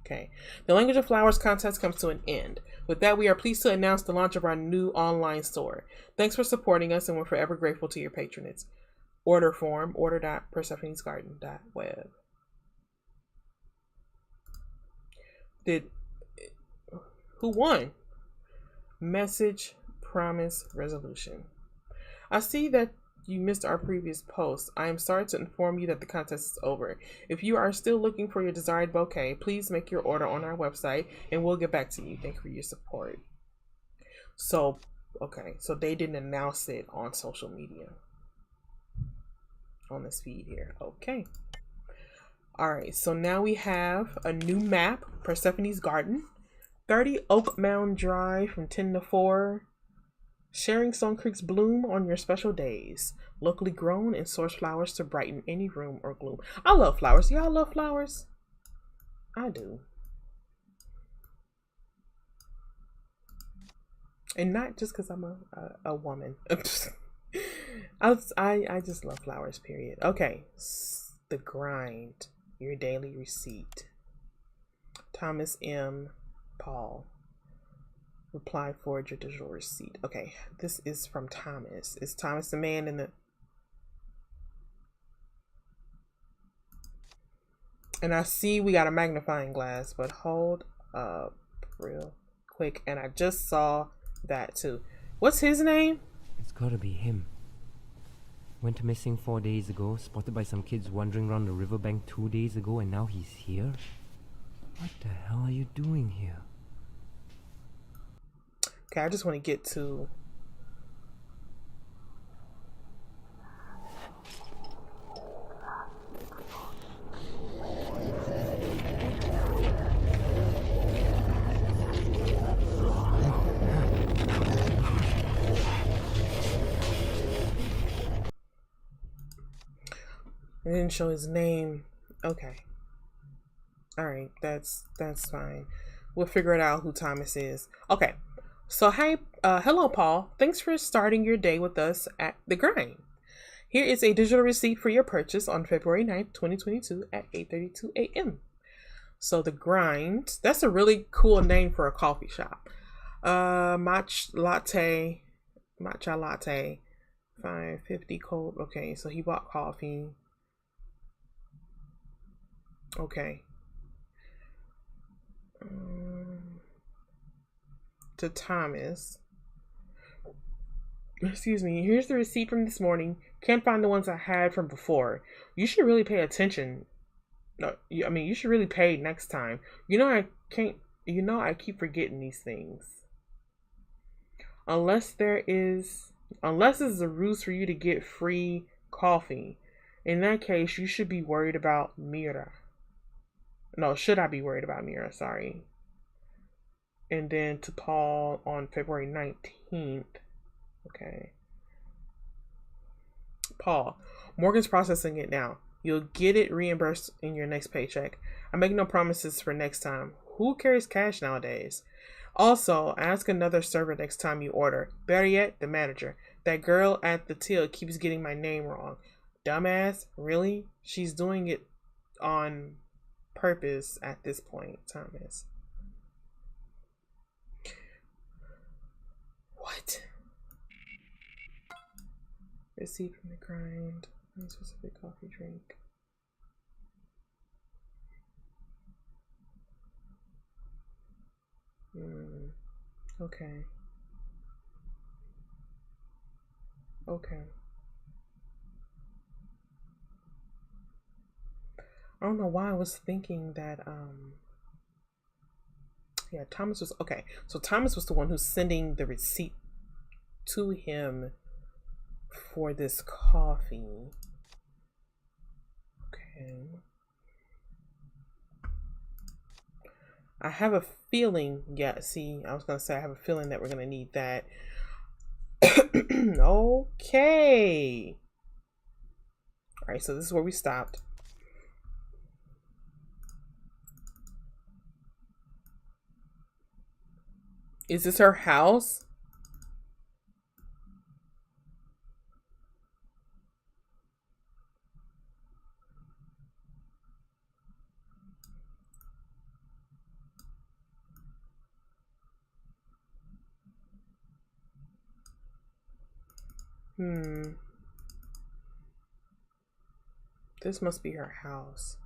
Okay. The Language of Flowers contest comes to an end. With that, we are pleased to announce the launch of our new online store. Thanks for supporting us, and we're forever grateful to your patronage. Order form, order.persephonesgarden.web. Who won? Message, promise, resolution. I see that you missed our previous post. I am sorry to inform you that the contest is over. If you are still looking for your desired bouquet, please make your order on our website and we'll get back to you. Thank you for your support. So, okay, so they didn't announce it on social media. On this feed here. Okay. Alright, so now we have a new map, Persephone's Garden. 30 Oak Mound Drive from 10 to 4. Sharing Stone Creek's bloom on your special days. Locally grown and source flowers to brighten any room or gloom. I love flowers. Y'all love flowers? I do. And not just because I'm a woman. I just love flowers, period. Okay. The grind. Your daily receipt. Thomas M. Paul. Reply forward your digital receipt. Okay, this is from Thomas. Is Thomas the man in the... And I see we got a magnifying glass, but hold up real quick. And I just saw that too. What's his name? It's gotta be him. Went missing 4 days ago, spotted by some kids wandering around the riverbank 2 days ago, and now he's here? What the hell are you doing here? Okay, I just want to get to... I didn't show his name. Okay. Alright, that's fine. We'll figure it out who Thomas is. Okay. So, hey, hello, Paul. Thanks for starting your day with us at The Grind. Here is a digital receipt for your purchase on February 9th, 2022 at 8:32 a.m. So, The Grind, that's a really cool name for a coffee shop. Matcha latte, $5.50 cold. Okay, so he bought coffee. Okay. To Thomas. Excuse me. Here's the receipt from this morning. Can't find the ones I had from before. You should really pay attention. No, I mean, you should really pay next time. I keep forgetting these things. Unless it's a ruse for you to get free coffee. In that case, you should be worried about Mira. No, should I be worried about Mira? Sorry. And then to Paul on February 19th. Okay. Paul, Morgan's processing it now. You'll get it reimbursed in your next paycheck. I make no promises for next time. Who carries cash nowadays? Also, ask another server next time you order. Better yet, the manager. That girl at the till keeps getting my name wrong. Dumbass, really? She's doing it on purpose at this point, Thomas. What? Receipt from The Grind. Any specific coffee drink. Okay. Okay. I don't know why I was thinking that yeah, Thomas was okay. So Thomas was the one who's sending the receipt to him for this coffee. Okay. I have a feeling, yeah, see, I was gonna say I have a feeling that we're gonna need that. Okay. Alright, so this is where we stopped. Is this her house? This must be her house.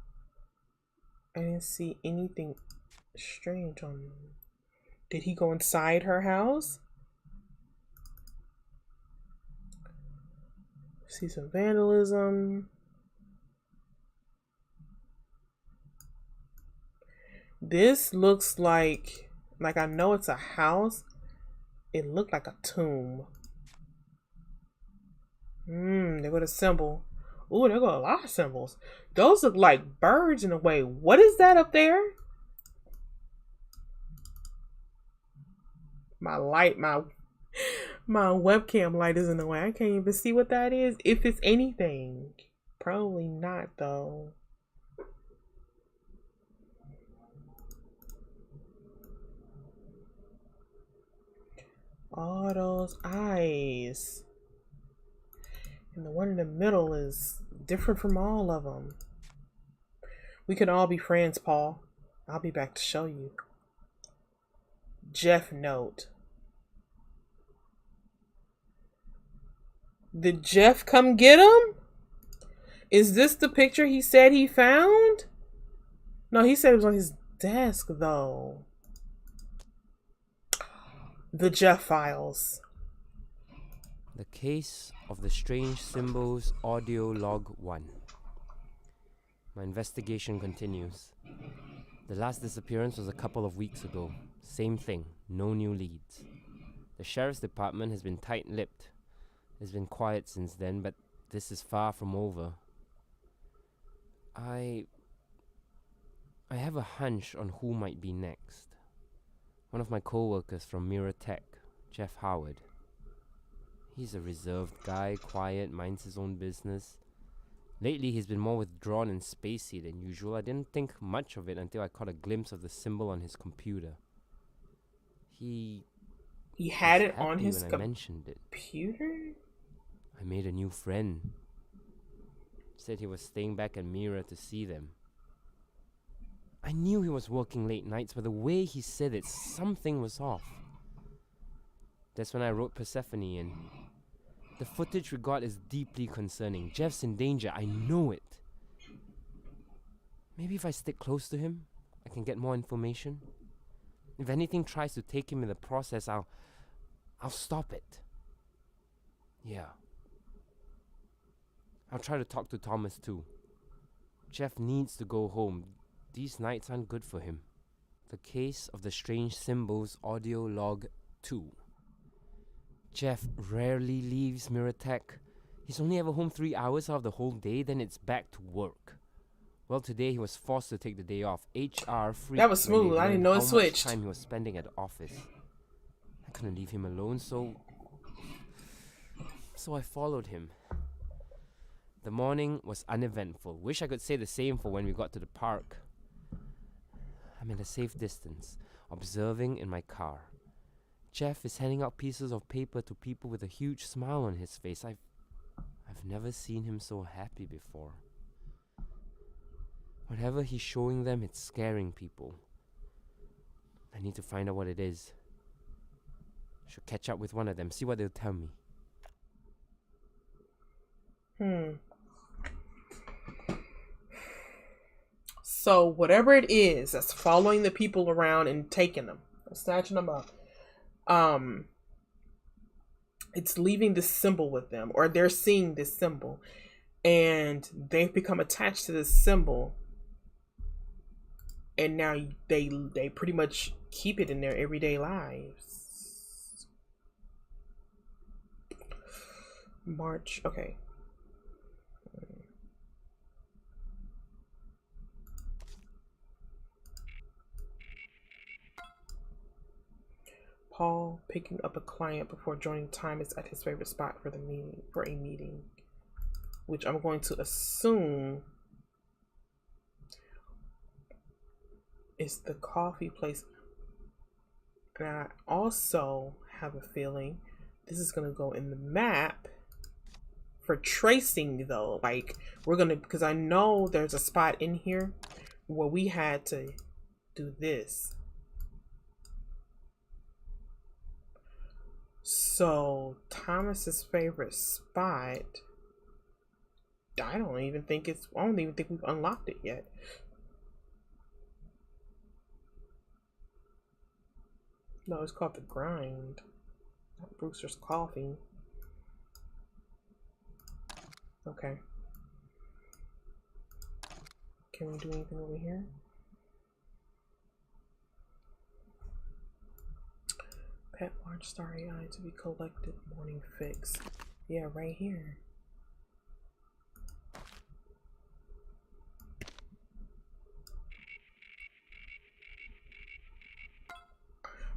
I didn't see anything strange on... Did he go inside her house? See some vandalism. This looks like I know it's a house. It looked like a tomb. There go the symbol. Ooh, there go a lot of symbols. Those look like birds in a way. What is that up there? My light, my webcam light is in the way. I can't even see what that is. If it's anything. Probably not though. All those eyes. And the one in the middle is different from all of them. We can all be friends, Paul. I'll be back to show you. Jeff note. Did Jeff come get him? Is this the picture he said he found? No, he said it was on his desk, though. The Jeff files. The case of the strange symbols, audio log 1. My investigation continues. The last disappearance was a couple of weeks ago. Same thing, no new leads. The sheriff's department has been tight-lipped. It's been quiet since then, but this is far from over. I have a hunch on who might be next. One of my co-workers from Mirror Tech, Jeff Howard. He's a reserved guy, quiet, minds his own business. Lately, he's been more withdrawn and spacey than usual. I didn't think much of it until I caught a glimpse of the symbol on his computer. He had it on his computer? I made a new friend. Said he was staying back at Mira to see them. I knew he was working late nights, but the way he said it, something was off. That's when I wrote Persephone in. The footage we got is deeply concerning. Jeff's in danger, I know it. Maybe if I stick close to him, I can get more information. If anything tries to take him in the process, I'll stop it. Yeah. I'll try to talk to Thomas too. Jeff needs to go home. These nights aren't good for him. The case of the strange symbols, audio log 2. Jeff rarely leaves Mirror Tech. He's only ever home 3 hours out of the whole day, then it's back to work. Well, today he was forced to take the day off. HR free. That was smooth. I didn't know it switched. How much time he was spending at the office. I couldn't leave him alone, so I followed him. The morning was uneventful. Wish I could say the same for when we got to the park. I'm at a safe distance, observing in my car. Jeff is handing out pieces of paper to people with a huge smile on his face. I've never seen him so happy before. Whatever he's showing them, it's scaring people. I need to find out what it is. Should catch up with one of them, see what they'll tell me. So whatever it is that's following the people around and taking them, snatching them up, it's leaving this symbol with them, or they're seeing this symbol, and they've become attached to this symbol, and now they pretty much keep it in their everyday lives. March, okay. Paul picking up a client before joining Thomas at his favorite spot for a meeting, which I'm going to assume is the coffee place. And I also have a feeling this is going to go in the map for tracing, though. Like, we're going to, because I know there's a spot in here where we had to do this. So Thomas's favorite spot, I don't even think we've unlocked it yet. No, it's called the Grind, not Brewster's Coffee. Okay. Can we do anything over here? Pet large starry eye to be collected. Morning fix. Yeah, right here.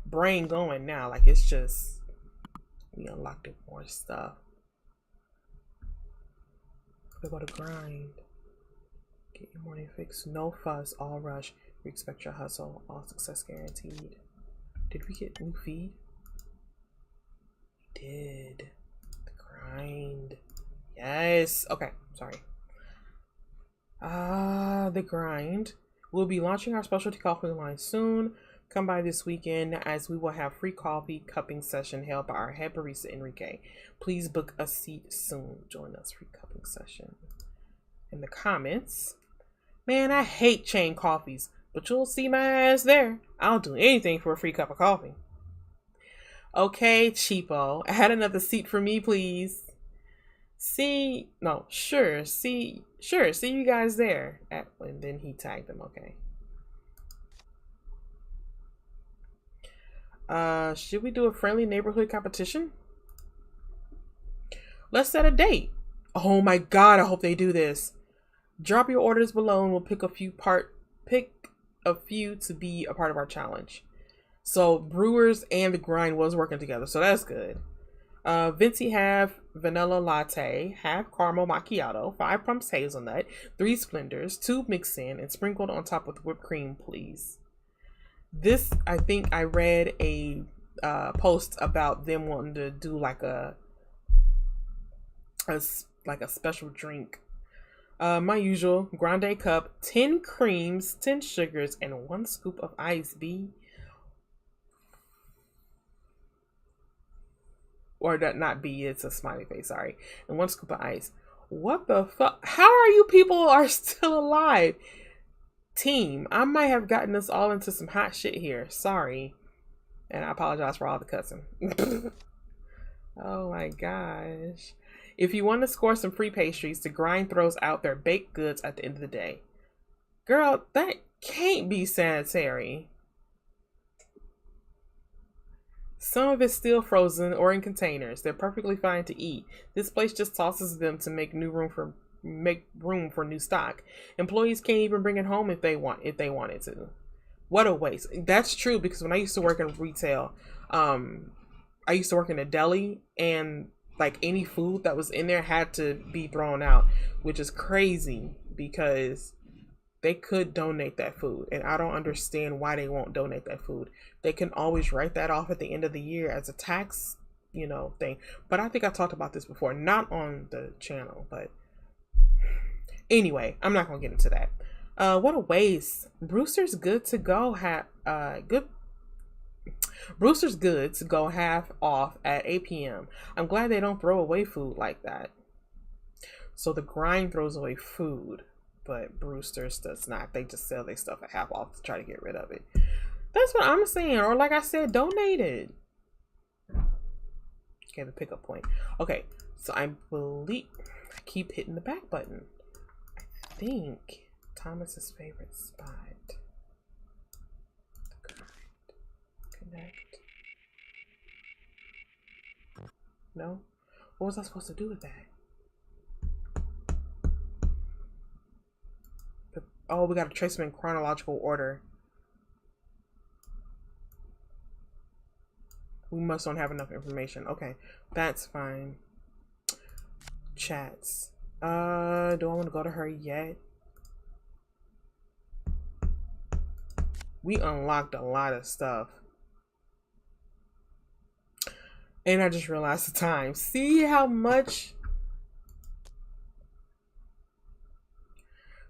Brain going now. Like it's just we unlocked it more stuff. We go to grind. Get your morning fix. No fuss. All rush. We expect your hustle. All success guaranteed. Did we get new feed? We did. The grind. Yes. Okay. Sorry. The grind. We'll be launching our specialty coffee line soon. Come by this weekend as we will have free coffee cupping session held by our head barista Enrique. Please book a seat soon. Join us free cupping session. In the comments, man, I hate chain coffees, but you'll see my ass there. I'll do anything for a free cup of coffee. Okay, cheapo. Add another seat for me, please. See you guys there. And then he tagged them. Okay. Should we do a friendly neighborhood competition? Let's set a date. Oh my god, I hope they do this. Drop your orders below and we'll pick a few to be a part of our challenge. So Brewers and the grind was working together, so that's good. Venti have vanilla latte, half caramel macchiato, 5 pumps hazelnut, 3 splendors, 2 mixed in, and sprinkled on top with whipped cream, please. This, I think I read a post about them wanting to do like a special drink. My usual grande cup, 10 creams, 10 sugars, and 1 scoop of ice. Or that not B, it's a smiley face, sorry. And 1 scoop of ice. What the fuck? How are you people are still alive? Team, I might have gotten us all into some hot shit here. Sorry. And I apologize for all the cussing. Oh my gosh. If you want to score some free pastries, the grind throws out their baked goods at the end of the day. Girl, that can't be sanitary. Some of it's still frozen or in containers. They're perfectly fine to eat. This place just tosses them to make room for new stock. Employees can't even bring it home if they wanted to. What a waste. That's true, because when I used to work in retail, I used to work in a deli, and like any food that was in there had to be thrown out, which is crazy because they could donate that food, and I don't understand why they won't donate that food. They can always write that off at the end of the year as a tax, thing. But I think I talked about this before, not on the channel, but anyway, I'm not gonna get into that. What a waste. Brewster's good to go. Brewster's good to go half off at 8 p.m. I'm glad they don't throw away food like that. So the grind throws away food, but Brewster's does not. They just sell their stuff at half off to try to get rid of it. That's what I'm saying. Or like I said, donate it. Okay, the pickup point. Okay, so I keep hitting the back button. I think Thomas's favorite spot. Connect. No? What was I supposed to do with that? Oh, we gotta trace them in chronological order. We must don't have enough information. Okay, that's fine. Chats. Do I want to go to her yet? We unlocked a lot of stuff. And I just realized the time. See how much?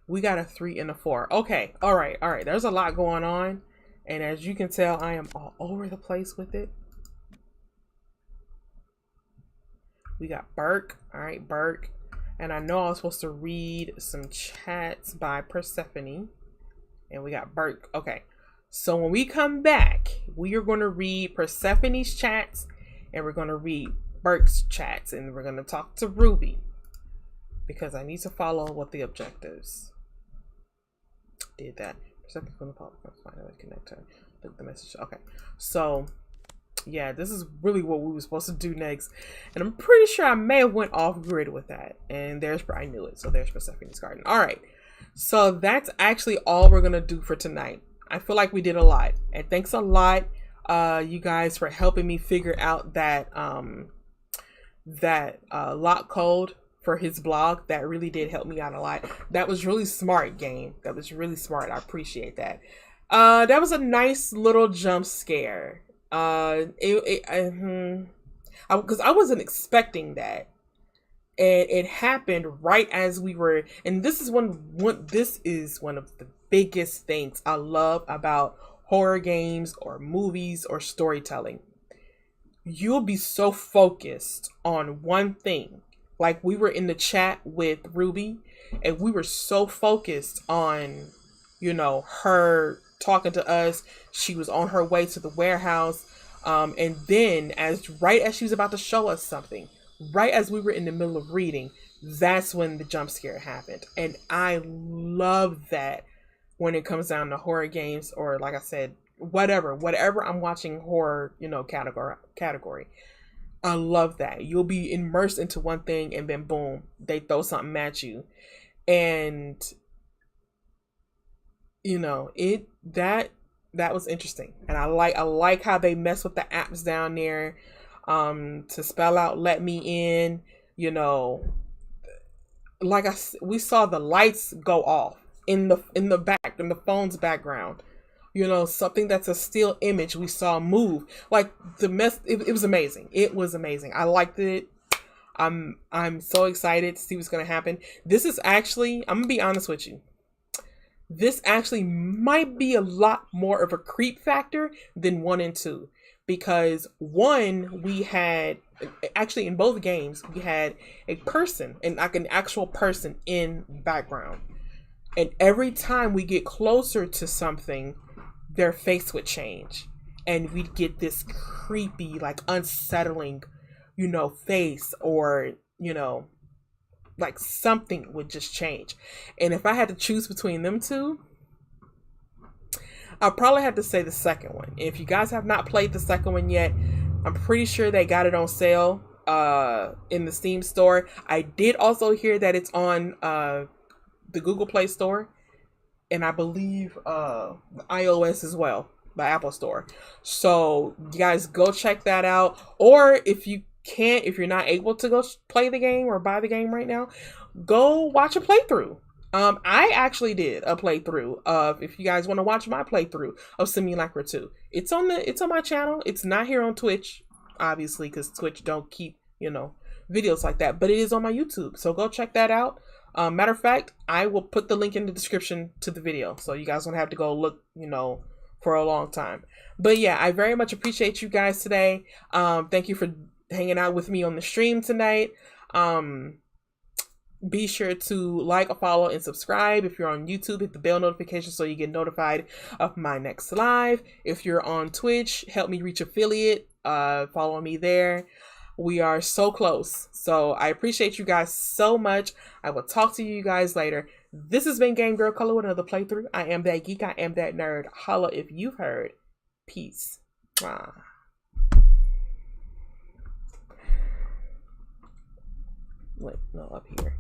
We got a 3 and a 4. Okay, all right. There's a lot going on. And as you can tell, I am all over the place with it. We got Burke. All right, Burke. And I know I was supposed to read some chats by Persephone. And we got Burke. Okay. So when we come back, we are going to read Persephone's chats. And we're going to read Burke's chats. And we're going to talk to Ruby. because I need to follow what the objectives. Did that. Perception from the public. Find a way to connect her. Look the message. Okay. So yeah, this is really what we were supposed to do next. And I'm pretty sure I may have went off grid with that. And I knew it. So there's Persephone's Garden. All right. So that's actually all we're going to do for tonight. I feel like we did a lot. And thanks a lot, you guys, for helping me figure out that lock code for his blog. That really did help me out a lot. That was really smart, game. That was really smart. I appreciate that. That was a nice little jump scare. Because I wasn't expecting that, and it happened right as we were. And this is one of the biggest things I love about horror games or movies or storytelling. You'll be so focused on one thing. Like we were in the chat with Ruby, and we were so focused on, her talking to us. She was on her way to the warehouse. And then right as she was about to show us something, right as we were in the middle of reading, that's when the jump scare happened. And I love that when it comes down to horror games, or like I said, whatever I'm watching horror, category. I love that. You'll be immersed into one thing and then boom, they throw something at you. And that was interesting. And I like how they mess with the apps down there to spell out "let me in." We saw the lights go off in the phone's background. Something that's a still image we saw move. Like it was amazing. It was amazing. I liked it. I'm so excited to see what's gonna happen. This is actually, I'm gonna be honest with you, this actually might be a lot more of a creep factor than 1 and 2, because 1, we had, actually in both games, we had a person, and like an actual person in background. And every time we get closer to something, their face would change. And we'd get this creepy, like unsettling, face, or, like something would just change. And if I had to choose between them two, I'll probably have to say the second one. If you guys have not played the second one yet, I'm pretty sure they got it on sale in the Steam store. I did also hear that it's on the Google Play Store, and I believe iOS as well, the Apple Store. So you guys go check that out. Or if you're not able to go play the game or buy the game right now, go watch a playthrough. I actually did a playthrough of, if you guys want to watch my playthrough of Simulacra 2. It's on my channel. It's not here on Twitch, obviously, because Twitch don't keep, videos like that, but it is on my YouTube. So go check that out. Matter of fact, I will put the link in the description to the video, so you guys don't have to go look, for a long time. But yeah, I very much appreciate you guys today. Thank you for hanging out with me on the stream tonight. Be sure to like, follow, and subscribe. If you're on YouTube, hit the bell notification so you get notified of my next live. If you're on Twitch, help me reach affiliate. Follow me there. We are so close. So I appreciate you guys so much. I will talk to you guys later. This has been Game Girl Color with another playthrough. I am that geek. I am that nerd. Holla if you've heard. Peace. Wait, no, up here.